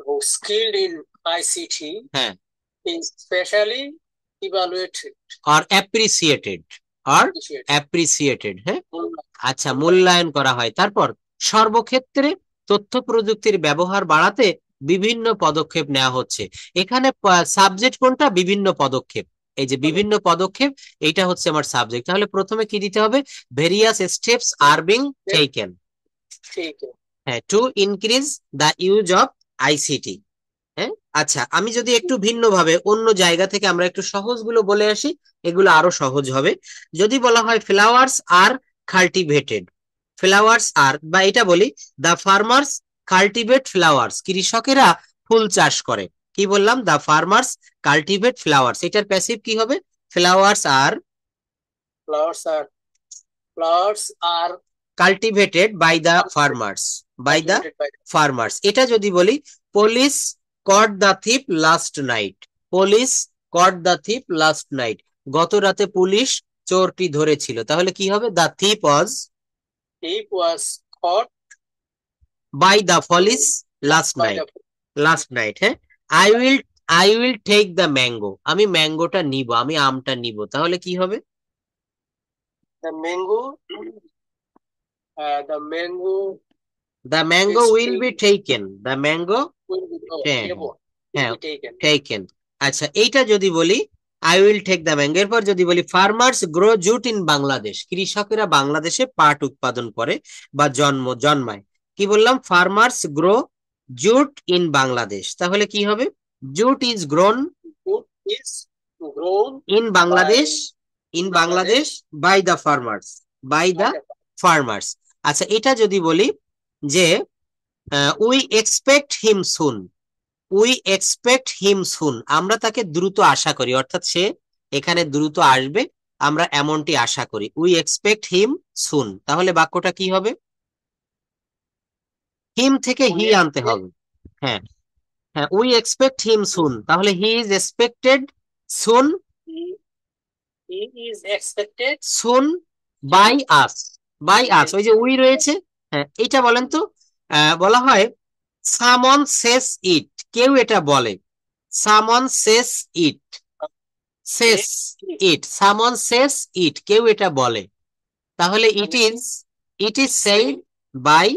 who skilled in ICT হ্যাঁ, is specially evaluated আর অ্যাপ্রিসিয়েটেড, আর appreciated. অ্যাপ্রিসিয়েটেড, হ্যাঁ, আচ্ছা মূল্যায়ন করা হয়। তারপর সর্বক্ষেত্রে তথ্য প্রযুক্তির ব্যবহার বাড়াতে বিভিন্ন পদক্ষেপ নেওয়া হচ্ছে, এখানে সাবজেক্ট কোনটা, বিভিন্ন পদক্ষেপ, এই যে বিভিন্ন পদক্ষেপ, এইটা হচ্ছে আমার সাবজেক্ট, তাহলে প্রথমে কি দিতে হবে, various steps are being taken, taken. হ্যাঁ, to increase the use of ICT. হ্যাঁ, আচ্ছা আমি যদি একটু ভিন্নভাবে অন্য জায়গা থেকে আমরা একটু সহজগুলো বলে আসি, এগুলো আরো সহজ হবে। যদি বলা হয় ফ্লাওয়ার্স আর কাল্টিভেটেড, ফ্লাওয়ার্স আর, বা এটা বলি দ্য ফার্মার্স কাল্টিভেট ফ্লাওয়ার্স, কৃষকেরা ফুল চাষ করে, কি বললাম, দ্য ফার্মার্স কাল্টিভেট ফ্লাওয়ার্স, এটার প্যাসিভ কি হবে, flowers are Flowers are cultivated by the farmers, by the cultivated by farmers. এটা যদি বলি police caught the thief last night, police caught the thief last night, গত রাতে পুলিশ চোরটি ধরেছিল, তাহলে কি হবে, the thief was caught by the police last by night, last night, হ্যাঁ, I will take the mango, আমি ম্যাঙ্গোটা নিব, আমি আমটা নিব, তাহলে কি হবে, the mango. The mango the mango is will be taken, the mango will be হ্যাঁ will হ্যাঁ be taken. টেকেন। আচ্ছা এইটা যদি বলি I will take the mango, এরপর যদি বলি farmers grow jute in Bangladesh, কৃষকেরা বাংলাদেশে পাট উৎপাদন করে বা জন্মায়, কি বললাম, farmers grow jute in Bangladesh, তাহলে কি হবে, jute is grown Food is grown in Bangladesh, in Bangladesh by the farmers, by the by the farmers. আচ্ছা এটা যদি বলি যে we expect him soon, we expect him soon, আমরা তাকে দ্রুত আশা করি, অর্থাৎ সে এখানে দ্রুত আসবে, আমরা এমনটি আশা করি। উই এক্সপেক্ট হিম সুন, তাহলে বাক্যটা কি হবে? হিম থেকে We হি আনতে expect হবে। হ্যাঁ, হ্যাঁ, উই এক্সপেক্ট হিম সুন, তাহলে he is expected soon, he, he is expected soon by us, by us, ওই যে উই রয়েছে। হ্যাঁ, এটা বলেন তো, বলা হয় সামন সেস ইট, কেউ এটা বলে, সামন সেস ইট, সেস ইট, সামন সেস ইট, কেউ এটা বলে, তাহলে it is said by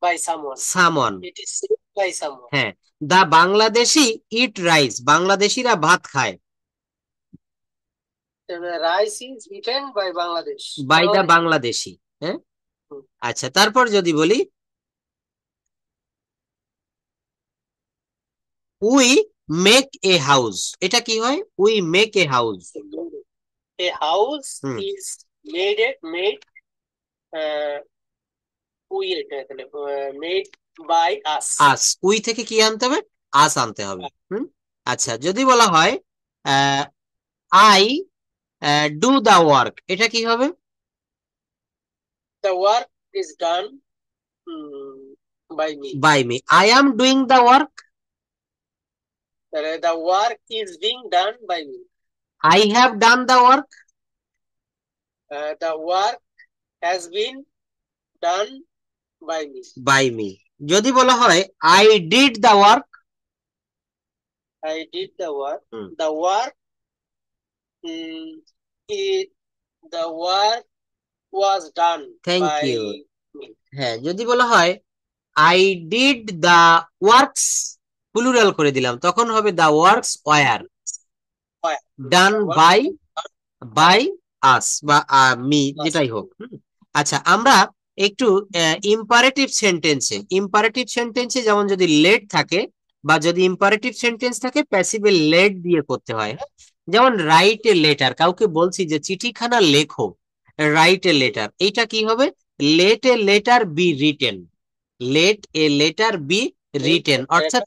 by someone. সামন। It is said by someone. হ্যাঁ, দা বাংলাদেশি ইট রাইস, বাংলাদেশিরা ভাত খায়, The rice is eaten by Bangladesh. By the Bangladesh. Bangladeshi. হ্যাঁ, হুম। আচ্ছা, তারপর যদি বলি উই মেক এ হাউস, এটা কি হয়? We make a house. A house Hmm. is made uh, made by us. Us, we থেকে কি আনতে হবে? আস আনতে হবে। আচ্ছা, যদি বলা হয় আই ডু দা ওয়ার্ক, এটা কি হবে? The work is done by me. By me. I am doing the work, The work is being done by me. I have done the work, The work has been done by me. By me. যদি বলা হয় I did the work, I did the work. Hmm. The work the work was done Thank by you. me. হ্যাঁ, যদি বলা হয় I did the works, plural করে দিলাম, তখন হবে the works were Why? Done The work by was by us বা me, Us. যেটাই হোক। আচ্ছা, আমরা একটু ইম্পারেটিভ সেন্টেন্সে যেমন যদি লেট থাকে বা যদি ইম্পারেটিভ সেন্টেন্স থাকে প্যাসিভে লেট দিয়ে করতে হয়। যেমন রাইট এ লেটার, কাউকে বলছি যে চিঠিখানা লেখো, রাইট এ লেটার, এইটা কি হবে? Let a letter be written, let a letter be written, অর্থাৎ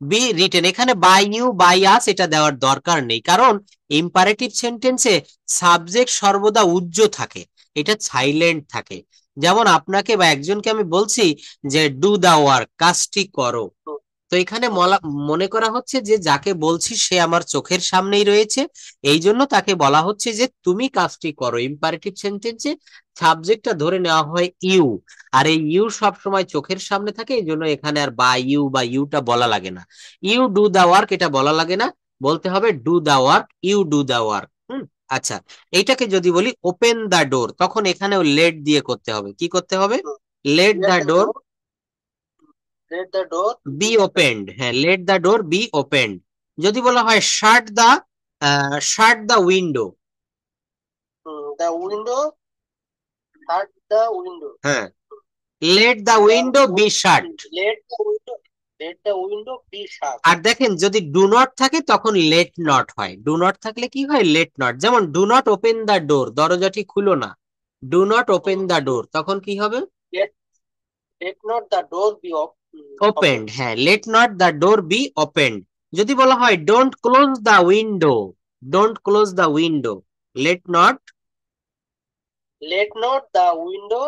বি রিটেন। এখানে বাই ইউ বাই আস এটা দেওয়ার দরকার নেই, কারণ ইম্পারেটিভ সেন্টেন্সে সাবজেক্ট সর্বদা উজ্জ্ব থাকে, এটা সাইলেন্ট থাকে। যেমন আপনাকে বা একজনকে আমি বলছি যে ডু দা ওয়ার্ক, কাজটি করো, তো এখানে মনে করা হচ্ছে যে যাকে বলছি সে আমার চোখের সামনেই রয়েছে, এই জন্য তাকে বলা হচ্ছে যে তুমি কাজটি করো। ইম্পারেটিভ সেন্টেন্সে সাবজেক্টটা ধরে নেওয়া হয় ইউ, আর এই ইউ সব সময় চোখের সামনে থাকে, এই জন্য এখানে আর বা ইউ বা ইউটা বলা লাগে না। ইউ ডু দা ওয়ার্ক এটা বলা লাগে না, বলতে হবে do the work, you do the work. আচ্ছা, এইটাকে যদি বলি ওপেন দা ডোর, তখন এখানেও লেট দিয়ে করতে হবে। কি করতে হবে? Let the door Let the door be opened. হ্যাঁ, let the door be opened. যদি বলা হয় shut the window, the window shut the window. হ্যাঁ, let the window be shut. Let the window be shut. আর দেখেন যদি do not থাকে তখন লেট নট হয়, ডু নট থাকলে কি হয়? Let not. যেমন do not open the door, দরজাটি খুলো না, ডু নট ওপেন দা ডোর, তখন কি হবে? Let not the door be opened. হ্যাঁ, let not the door be opened. যদি বলা হয় don't close the window, don't close the window, let not Let not the window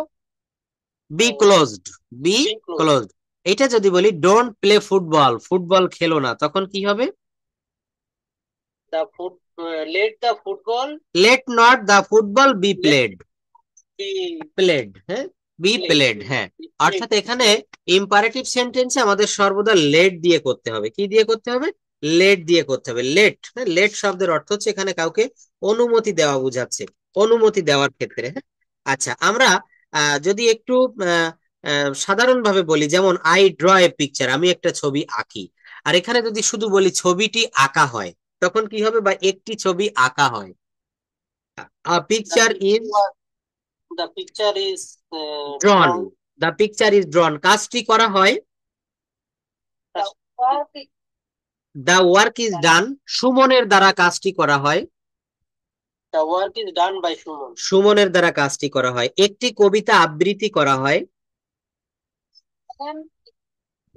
be closed, be be closed. Closed. এটা যদি বলি don't play football, football খেলো না, তখন কি হবে? Let the football let not the football be played, be played, হ্যাঁ, be played. হ্যাঁ, অর্থাৎ এখানে ইম্পারেটিভ সেন্টেন্সে আমাদের সর্বদা লেট দিয়ে করতে হবে। কি দিয়ে করতে হবে? লেট দিয়ে করতে হবে। লেট, হ্যাঁ, লেট শব্দের অর্থ হচ্ছে এখানে কাউকে অনুমতি দেওয়া বোঝাচ্ছে, অনুমতি দেওয়ার ক্ষেত্রে। হ্যাঁ, আচ্ছা, আমরা যদি একটু সাধারণভাবে বলি, যেমন আই ড্র এ পিকচার, আমি একটা ছবি আঁকি, আর এখানে যদি শুধু বলি ছবিটি আঁকা হয়, তখন কি হবে? বা একটি ছবি আঁকা হয়, picture is the picture is ড্রন, the picture is drawn, কাজটি করা হয়, দ্য ওয়ার্ক ইজ ডান, সুমনের দ্বারা কাজটি করা হয়, the work is done by Suman. সুমনের দ্বারা কাজটি করা হয়। একটি কবিতা আবৃত্তি করা হয়,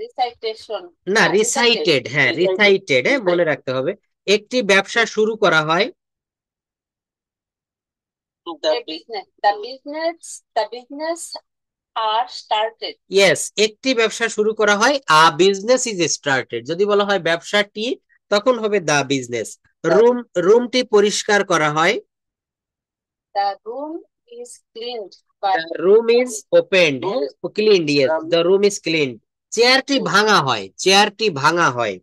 recitation. না, recited. রিসাইটেড, হ্যাঁ Recited. রিসাইটেড, হ্যাঁ মনে রাখতে হবে। একটি ব্যবসা শুরু করা হয়, The A business. The business are started. Yes, একটি ব্যবসা শুরু করা হয়, আ বিজনেস ইজ স্টার্টেড। যদি বলা হয় ব্যবসাটি, তখন হবে দা বিজনেস। রুমটি পরিষ্কার করা হয়, The room is cleaned. But room is opened, cleaned, yes the room is cleaned. চেয়ারটি ভাঙা হয়, চেয়ারটি ভাঙা হয়,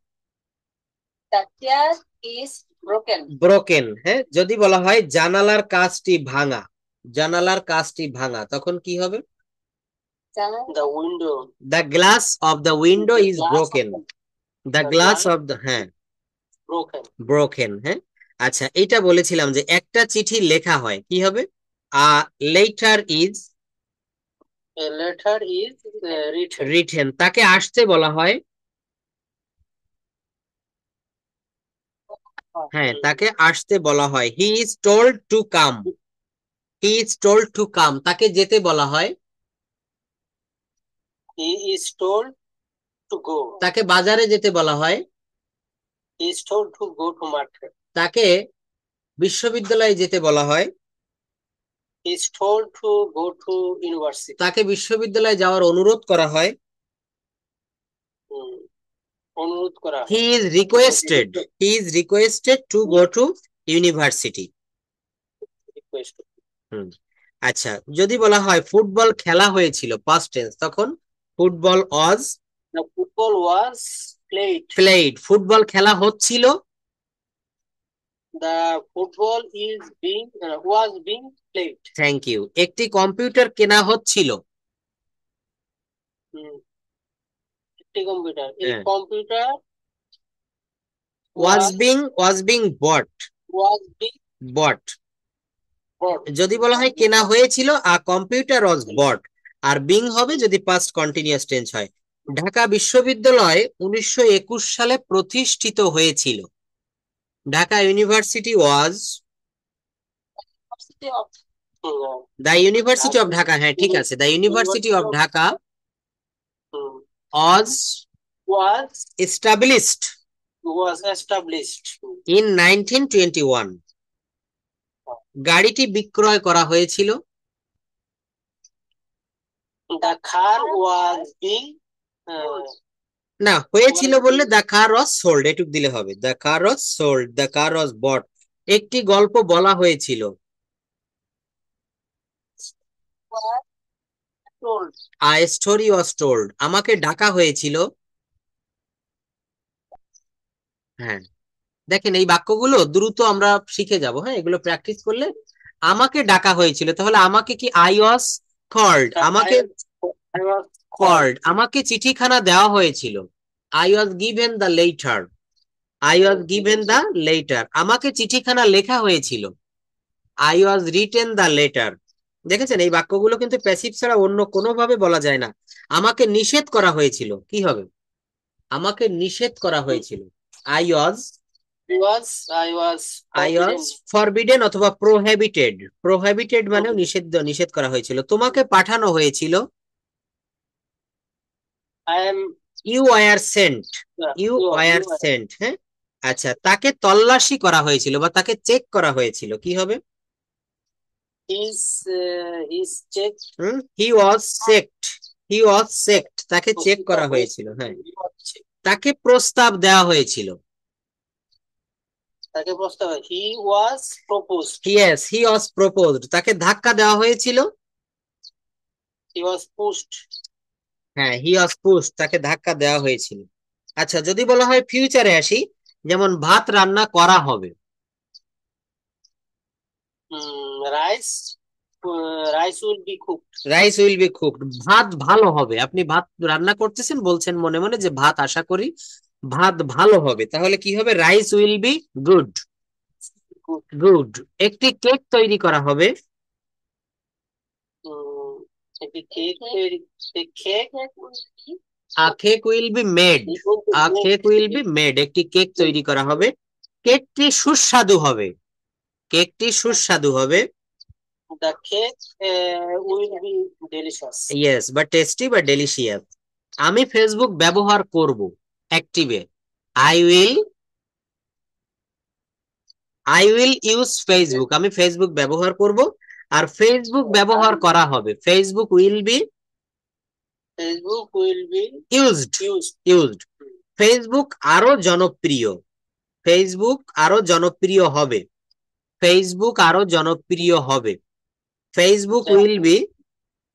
the chair is broken. Broken. হ্যাঁ, যদি বলা হয় জানালার কাঁচটি ভাঙা, জানালার কাঁচটি ভাঙা, তখন কি হবে? The window. The glass of the window The is glass broken, of the the glass glass of the, হ্যাঁ broken. ব্রোকেন। হ্যাঁ, আচ্ছা এটা বলেছিলাম যে একটা চিঠি লেখা হয়, কি হবে? A letter is A letter is written. Written. তাকে আসতে বলা হয়, হ্যাঁ তাকে আসতে বলা হয়, he is told to come, he is told to come. তাকে যেতে বলা হয়, He is told to go. তাকে বাজারে যেতে বলা হয়, He is told to go to market. তাকে বিশ্ববিদ্যালয়ে যেতে বলা হয়, He is told to go to university. তাকে বিশ্ববিদ্যালয়ে যাওয়ার অনুরোধ করা হয়, অনুরোধ করা হয়। He is requested, he is requested to go to university. Request. আচ্ছা, যদি বলা হয় ফুটবল খেলা হয়েছিল, পাস্ট টেন্স, তখন football was The football was played. Played, football খেলা হচ্ছিল, The football is was being played. Thank you. একটি কম্পিউটার কেনা হচ্ছিল, একটি কম্পিউটার, এই হ্যাঁ। Computer was being bought, was being bought. bought. যদি বলা হয় কেনা হয়েছিল, আ computer was bot, are being হবে যদি পাস্ট কন্টিনিউয়াস টেন্স হয়। ঢাকা বিশ্ববিদ্যালয় 1921 সালে প্রতিষ্ঠিত হয়েছিল, Dhaka university was University of the university of Dhaka, হ্যাঁ ঠিক আছে, the university of Dhaka was was established established. in 1921। গাড়িটি বিক্রয় করা হয়েছিল, The car was being না হয়েছিল বললে দ্য কার ওয়াজ সোল্ড, এটুক দিলে হবে, the car was sold, the car was bought. একটি গল্প বলা হয়েছিল, was told. A story was told. আমাকে ডাকা হয়েছিল, হ্যাঁ দেখেন এই বাক্যগুলো দ্রুত আমরা শিখে যাব, হ্যাঁ এগুলো প্র্যাকটিস করলে। আমাকে ডাকা হয়েছিল, তাহলে আমাকে কি আই ওয়াজ কল্ড, আমাকে I was কল্ড, আমাকে চিঠিখানা দেওয়া হয়েছিল, I was given the letter, I was given the letter. আমাকে চিঠিখানা লেখা হয়েছিল, I was written the letter. দেখেছেন এই বাক্যগুলো কিন্তু প্যাসিভ ছাড়া অন্য কোনো ভাবে বলা যায় না। আমাকে নিষেধ করা হয়েছিল, কি হবে? আমাকে নিষেধ করা হয়েছিল, আই ওয়াজ ফরবিডেন অথবা প্রোহিবিটেড, প্রোহিবিটেড মানেও নিষিদ্ধ, নিষেধ করা হয়েছিল। তোমাকে পাঠানো হয়েছিল, I am you were sent, you were sent. হ্যাঁ, আচ্ছা তাকে তল্লাশি করা হয়েছিল বা তাকে চেক করা হয়েছিল, কি হবে? his check. হি ওয়াজ চেকড, হি ওয়াজ চেকড, তাকে চেক করা হয়েছিল। হ্যাঁ, তাকে প্রস্তাব দেওয়া হয়েছিল, তাকে প্রস্তাব, he was proposed. Yes he was proposed. তাকে ধাক্কা দেওয়া হয়েছিল, He was pushed. হ্যাঁ হি ওয়াজ পুশড, তাকে ধাক্কা দেওয়া হয়েছিল। আচ্ছা যদি বলা হয় ফিউচারে আসি, যেমন ভাত রান্না করা হবে, Rice will be cooked. Rice will B cooked, ভাত ভালো হবে। আপনি ভাত রান্না করতেছেন, বলছেন মনে মনে যে ভাত আশা করি ভাত ভালো হবে, তাহলে কি হবে? Rice will be good, good. একটি কেক তৈরি করা হবে, একটি কেক তৈরি, cake a cake will be made, a cake will be made, একটি কেক তৈরি করা হবে। কেকটি সুস্বাদু হবে, কেকটি সুস্বাদু হবে, the cake will be delicious. Yes বা টেস্টি বা ডেলিশিয়াস। আমি ফেসবুক ব্যবহার করব, অ্যাক্টিভে আই উইল ইউজ ফেসবুক, আমি ফেসবুক ব্যবহার করব। আর ফেসবুক ব্যবহার করা হবে, Facebook will be Facebook will be used used. Used. Facebook আরো জনপ্রিয়, ফেসবুক আরো জনপ্রিয় হবে, ফেসবুক আরো জনপ্রিয় হবে। ফেসবুক উইল বি,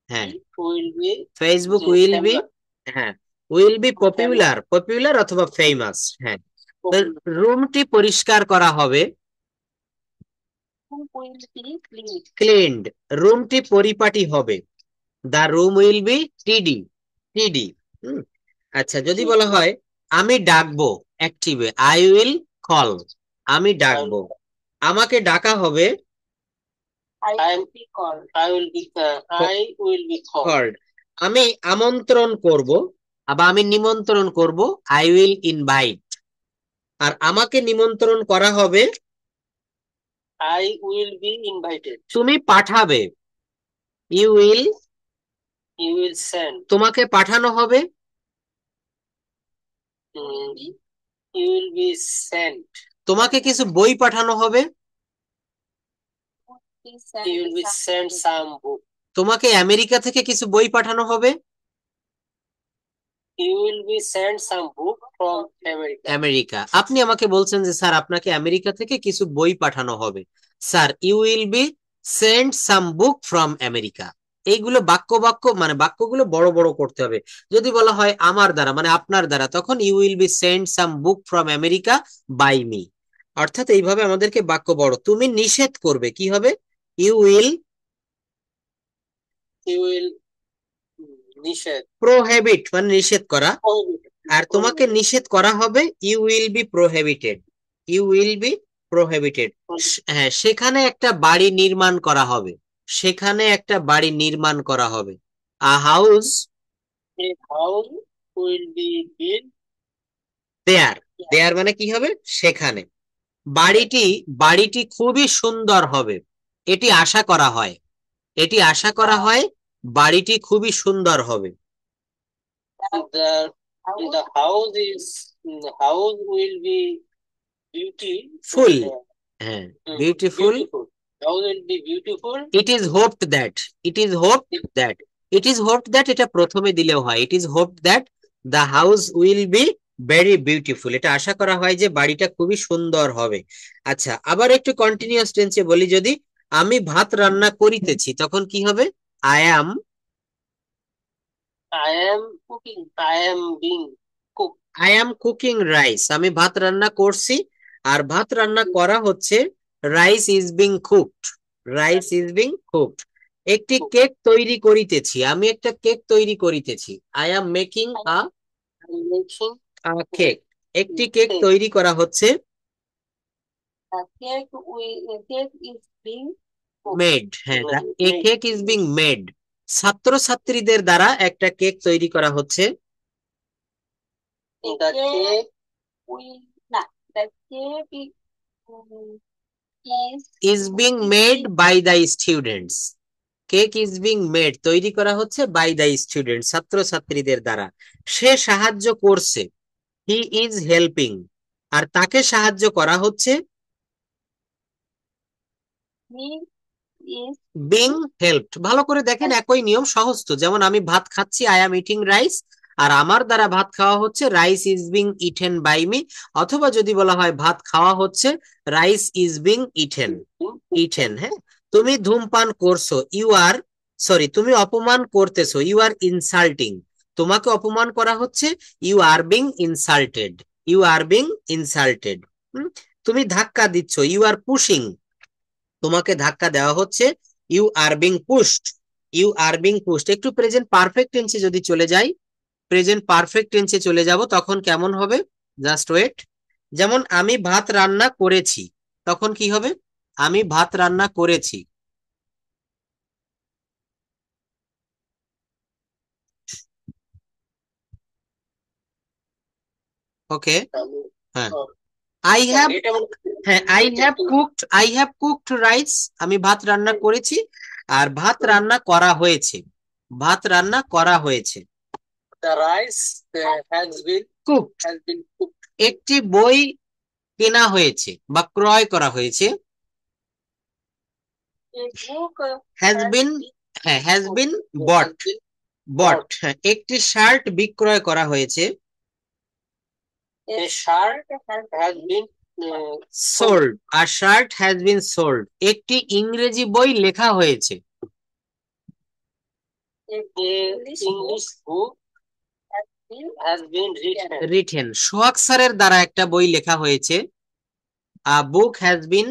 হ্যাঁ Will be ফেসবুক যে উইল বি, famous. হ্যাঁ উইল বি পপুলার, পপুলার অথবা ফেমাস। হ্যাঁ, রুমটি পরিষ্কার করা হবে, Room will be cleaned. Cleaned, রুমটি পরিপাটি হবে, দা রুম উইল বি টিডি, টিডি। আচ্ছা, যদি বলা হয় আমি ডাকবো, অ্যাক্টিভে আই উইল কল, আমি ডাকবো, আমাকে ডাকা হবে I I will be called. I will be called. Called. আমি আমন্ত্রণ করব বা আমি নিমন্ত্রণ করব, আই উইল ইনভাইট। আর আমাকে নিমন্ত্রণ করা হবে, I will be invited. তুমি পাঠাবে, you will, You will send. তোমাকে পাঠানো হবে, You will be sent. তোমাকে কিছু বই পাঠানো হবে, Please send You will be some sent book. some book. তোমাকে আমেরিকা থেকে কিছু বই পাঠানো হবে, You will be sent some book from America. America. আপনি আমাকে বলছেন যে স্যার আপনাকে আমেরিকা থেকে কিছু বই পাঠানো হবে, sir you will be send some book from America. এইগুলো বাক্য মানে বাক্যগুলো বড় বড় করতে হবে। যদি বলা হয় আমার দ্বারা মানে আপনার দ্বারা, তখন you will be send some book from America by me. অর্থাৎ এইভাবে আমাদেরকে বাক্য বড়। তুমি নিষেধ করবে, কি হবে, ইউ উইল You will নিষেধ, প্রোহেবিট মানে নিষেধ করা, prohibit. আর তোমাকে নিষেধ করা হবে, you will be prohibited, you will be prohibited. হ্যাঁ, সেখানে একটা বাড়ি নির্মাণ করা হবে, সেখানে একটা বাড়ি নির্মাণ করা হবে, a house A house will be built দেয়ার, দেয়ার মানে কি হবে, সেখানে। বাড়িটি বাড়িটি খুবই সুন্দর হবে, এটি আশা করা হয়, এটি আশা করা হয় বাড়িটি খুবই সুন্দর হবে। the house will be full, beautiful. হ্যাঁ beautiful. House will be beautiful. It is hopped that, it is hopped that, it is hopped that এটা প্রথমে দিলেও হয়, it is hopped that the house will be very beautiful, এটা আশা করা হয় যে বাড়িটা খুবই সুন্দর হবে। আচ্ছা, আবার একটু কন্টিনিউয়াস টেন্সে বলি, যদি আমি ভাত রান্না করিতেছি, তখন কি হবে, I am cooking. I am being cooked. I am cooking rice, আমি ভাত রান্না করছি, আর ভাত রান্না করা হচ্ছে, rice is being cooked, rice is being cooked. একটি কেক তৈরি করিতেছি, আমি একটা কেক তৈরি করিতেছি, I am making a I'm making cake, একটি কেক তৈরি করা হচ্ছে, Cake is being মেড, হ্যাঁ a cake is being made. ছাত্রছাত্রীদের দ্বারা একটা কেক তৈরি করা হচ্ছে, the cake the cake is being made by the students, cake is being made তৈরি করা হচ্ছে বাই দ্য স্টুডেন্ট, ছাত্রছাত্রীদের দ্বারা। সে সাহায্য করছে, হি ইজ হেল্পিং, আর তাকে সাহায্য করা হচ্ছে, he is বিং হেল্পড। ভালো করে দেখেন, একই নিয়ম, সহজ তো। যেমন আমি ভাত খাচ্ছি, আই অ্যাম ইটিং রাইস, আর আমার দ্বারা ভাত খাওয়া হচ্ছে, rice is being eaten by me. অথবা যদি বলা হয় ভাত খাওয়া হচ্ছে, rice is being eaten, eaten. হ্যাঁ, তুমি ধূমপান করছো, ইউ আর সরি, তুমি অপমান করতেছো, ইউ আর ইনসাল্টিং, তোমাকে অপমান করা হচ্ছে, you are being insulted, you are being insulted. তুমি ধাক্কা দিচ্ছ, ইউ আর পুশিং, তোমাকে ধাক্কা দেওয়া হচ্ছে, you are being pushed, you are being pushed. একটু প্রেজেন্ট পারফেক্ট টেন্সে যদি চলে যাই, প্রেজেন্ট পারফেক্ট টেন্সে চলে যাব, তখন কেমন হবে, জাস্ট ওয়েট। যেমন আমি ভাত রান্না করেছি, তখন কি হবে, আমি ভাত রান্না করেছি, ওকে। হ্যাঁ, আই হ্যাভ, হ্যাঁ আই হ্যাভ কুকড রাইস, আমি ভাত রান্না করেছি, আর ভাত রান্না করা হয়েছে, ভাত রান্না করা হয়েছে। The rice has been cooked. cooked. একটি বই কেনা হয়েছে বা ক্রয় করা হয়েছে। A book হ্যাজ বিন, হ্যাঁ হ্যাজ বিন বট, বট। হ্যাঁ, একটি শার্ট বিক্রয় করা হয়েছে। A shirt has been sold, আর শার্ট হ্যাজ বিন সোল্ড। একটি ইংরেজি বই লেখা হয়েছে। English book has been written. Written, Sohag স্যারের দ্বারা একটা বই লেখা হয়েছে। A book has been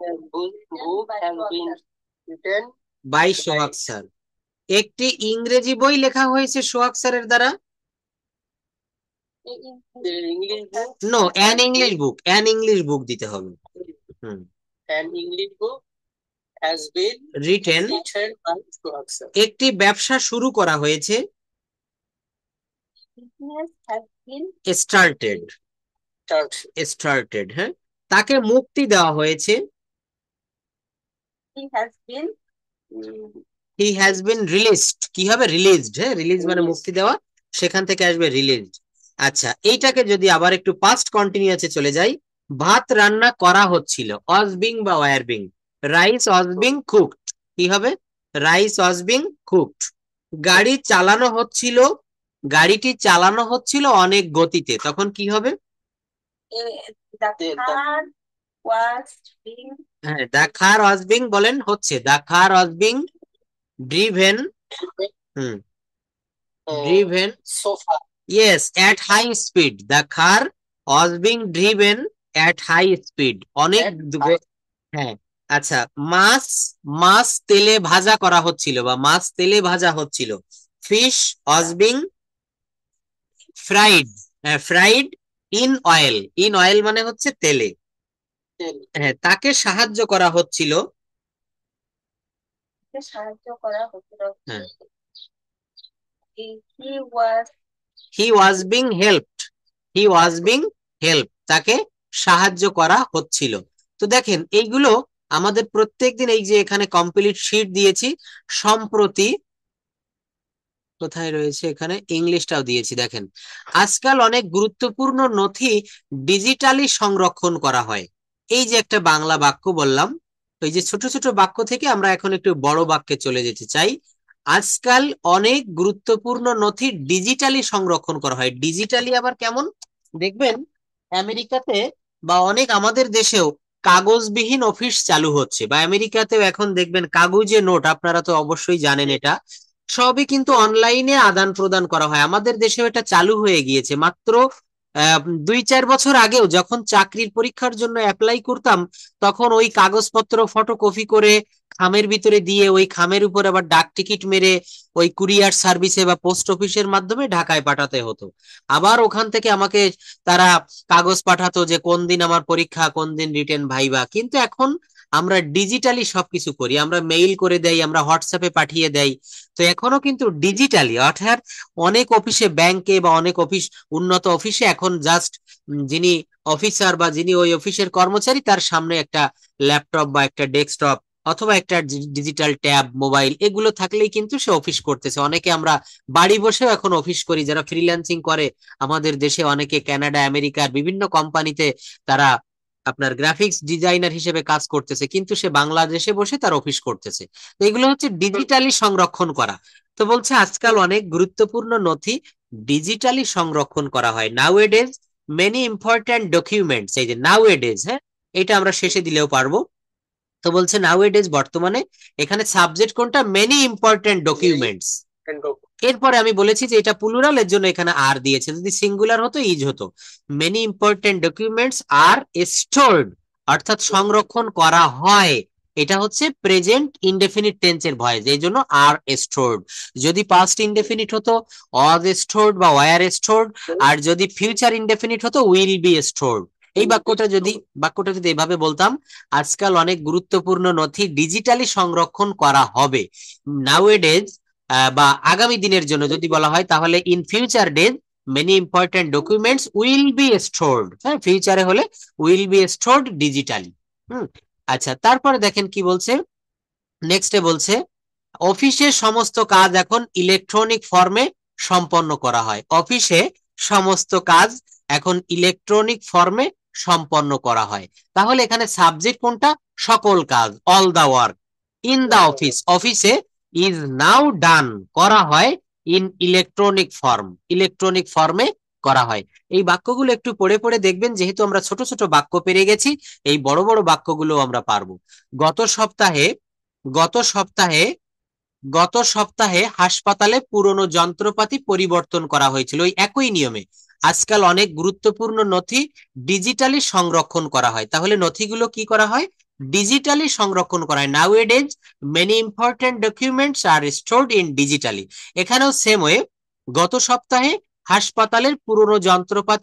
A book has been written by Sohag sir. একটি ইংরেজি বই লেখা হয়েছে সোহাগ স্যারের দ্বারা। the English book. No, an English book, an English book দিতে হবে। An English book has been written, written by Sohag sir. একটি ব্যবসা শুরু করা হয়েছে। business has been started, started. হ্যাঁ, তাকে মুক্তি দেওয়া হয়েছে। he has been he has been released. কি হবে? রিলিজড। হ্যাঁ, রিলিজ মানে Released. মুক্তি দেওয়া, সেখান থেকে আসবে রিলিজড। আচ্ছা, এইটাকে যদি আবার একটু পাস্ট কন্টিনিউয়াসে চলে যাই, ভাত রান্না করা হচ্ছিল। ওয়াজ বিং বা were being. Rice was being cooked. কি হবে? Rice was being cooked. গাড়ি চালানো হচ্ছিল, গাড়িটি চালানো হচ্ছিল অনেক গতিতে, তখন কি হবে? the car was being হ্যাঁ, দা কার ওয়াজ বিং বলেন হচ্ছে, the car was being driven. Driven, Sofa. yes, at high speed. The car was being driven at high speed. অনেক হ্যাঁ। আচ্ছা, মাছ, মাছ তেলে ভাজা করা হচ্ছিল বা মাছ তেলে ভাজা হচ্ছিল। Fish was being fried, fried in oil. In oil মানে হচ্ছে তেলে। হ্যাঁ, তাকে সাহায্য করা হচ্ছিল। সাহায্য করা হচ্ছিল। হ্যাঁ। He was he was being helped, he was being help, তাকে সাহায্য করা হচ্ছিল। তো দেখেন, এইগুলো আমাদের প্রত্যেকদিন, এই যে এখানে কমপ্লিট শীট দিয়েছি, সম্প্রতি কোথায় রয়েছে, এখানে ইংলিশটাও দিয়েছি। দেখেন, আজকাল অনেক গুরুত্বপূর্ণ নথি ডিজিটালি সংরক্ষণ করা হয়। এই যে একটা বাংলা বাক্য বললাম, এই যে ছোট ছোট বাক্য থেকে আমরা এখন একটু বড় বাক্যে চলে যেতে চাই। আজকাল অনেক গুরুত্বপূর্ণ নথি ডিজিটালি সংরক্ষণ করা হয়। ডিজিটালি আবার কেমন? দেখবেন আমেরিকাতে বা অনেক আমাদের দেশেও কাগজবিহীন অফিস চালু হচ্ছে, বা আমেরিকাতেও এখন দেখবেন কাগজে নোট, আপনারা তো অবশ্যই জানেন এটা, সবই কিন্তু অনলাইনে আদান প্রদান করা হয়। আমাদের দেশেও এটা চালু হয়ে গিয়েছে। মাত্র 2-4 বছর আগেও যখন চাকরির পরীক্ষার জন্য অ্যাপ্লাই করতাম, তখন ওই কাগজপত্র ফটোকপি করে খামের ভিতরে দিয়ে ওই খামের উপর আবার ডাক টিকিট মেরে ওই কুরিয়ার সার্ভিসে বা পোস্ট অফিসের মাধ্যমে ঢাকায় পাঠাতে হতো। আবার ওখান থেকে আমাকে তারা কাগজ পাঠাতো যে কোন দিন আমার পরীক্ষা, কোন দিন রিটেন ভাইবা। কিন্তু এখন আমরা ডিজিটালি সবকিছু করি, আমরা মেইল করে দেই, আমরা হোয়াটসঅ্যাপে পাঠিয়ে দেই। তো এখনো কিন্তু ডিজিটালি, অর্থাৎ অনেক অফিসে, ব্যাংকে বা অনেক অফিস, উন্নত অফিসে এখন জাস্ট যিনি অফিসার বা যিনি ওই অফিসের কর্মচারী, তার সামনে একটা ল্যাপটপ বা একটা ডেস্কটপ অথবা একটা ডিজিটাল ট্যাব, মোবাইল, এগুলো থাকলেই কিন্তু সে অফিস করতেছে। অনেকে আমরা বাড়ি বসেও এখন অফিস করি, যারা ফ্রিল্যান্সিং করে আমাদের দেশে, অনেকে কানাডা, আমেরিকার বিভিন্ন কোম্পানিতে তারা আপনার গ্রাফিক্স ডিজাইনার হিসেবে কাজ করতেছে, কিন্তু সে বাংলাদেশে বসে তার অফিস করতেছে। তো এগুলো হচ্ছে ডিজিটালি সংরক্ষণ করা। তো বলছে আজকাল অনেক গুরুত্বপূর্ণ নথি ডিজিটালি সংরক্ষণ করা হয়। নাউএডেজ মেনি ইম্পর্ট্যান্ট ডকুমেন্টস, এই যে নাউএডেজ, হ্যাঁ, এটা আমরা শেষে দিলেও পারবো। তো বলছে নাউএডেজ বর্তমানে, এখানে সাবজেক্ট কোনটা? Many important documents. এরপরে আমি বলেছি যে এটা প্লুরাল, এর জন্য এখানে আর দিয়েছে, যদি সিঙ্গুলার হতো ইজ হতো। Many important documents are stored, অর্থাৎ সংরক্ষণ করা হয়। এটা হচ্ছে প্রেজেন্ট ইনডেফিনিট টেন্সের ভয়েস, এই জন্য আর স্টোরড। যদি পাস্ট ইনডেফিনিট হতো ওয়াজ স্টোরড বা ওয়্যার স্টোরড, আর যদি ফিউচার ইনডেফিনিট হতো উইল বি স্টোরড। এই বাক্যটা যদি এভাবে বলতাম, আজকাল অনেক গুরুত্বপূর্ণ নথি ডিজিটালি সংরক্ষণ করা হবে। নাউএডেজ বা আগামী দিনের জন্য যদি বলা হয়, তাহলে in future days many important documents will be stored. হ্যাঁ, ফিউচারে হলে উইল বি স্টোরড ডিজিটালি। আচ্ছা, তারপরে দেখেন কি বলছে, নেক্সটে বলছে অফিসের সমস্ত কাজ এখন ইলেকট্রনিক ফর্মে সম্পন্ন করা হয়। অফিসে সমস্ত কাজ এখন ইলেকট্রনিক ফর্মে সম্পন্ন করা হয়। তাহলে এখানে সাবজেক্ট কোনটা? সকল কাজ, all the work. In the office, অফিসে ইজ নাও ডান করা হয় ইন ইলেকট্রনিক ফর্ম, ইলেকট্রনিক ফর্মে করা হয়। এই বাক্যগুলো একটু পড়ে পড়ে দেখবেন, যেহেতু আমরা ছোট ছোট বাক্য পেরে গেছি, এই বড় বড় বাক্যগুলো আমরা পারবো। গত সপ্তাহে গত সপ্তাহে গত সপ্তাহে হাসপাতালে পুরনো যন্ত্রপাতি পরিবর্তন করা হয়েছিল ওই একই নিয়মে। আজকাল অনেক গুরুত্বপূর্ণ নথি ডিজিটালি সংরক্ষণ করা হয়। তাহলে নথিগুলো কি করা হয়? ডিজিটালি সংরক্ষণ করা হয়। Nowadays many important documents are stored in digitally. এখানেও সেম ওয়ে, গত সপ্তাহে হাসপাতালের পুরনো যন্ত্রপাতি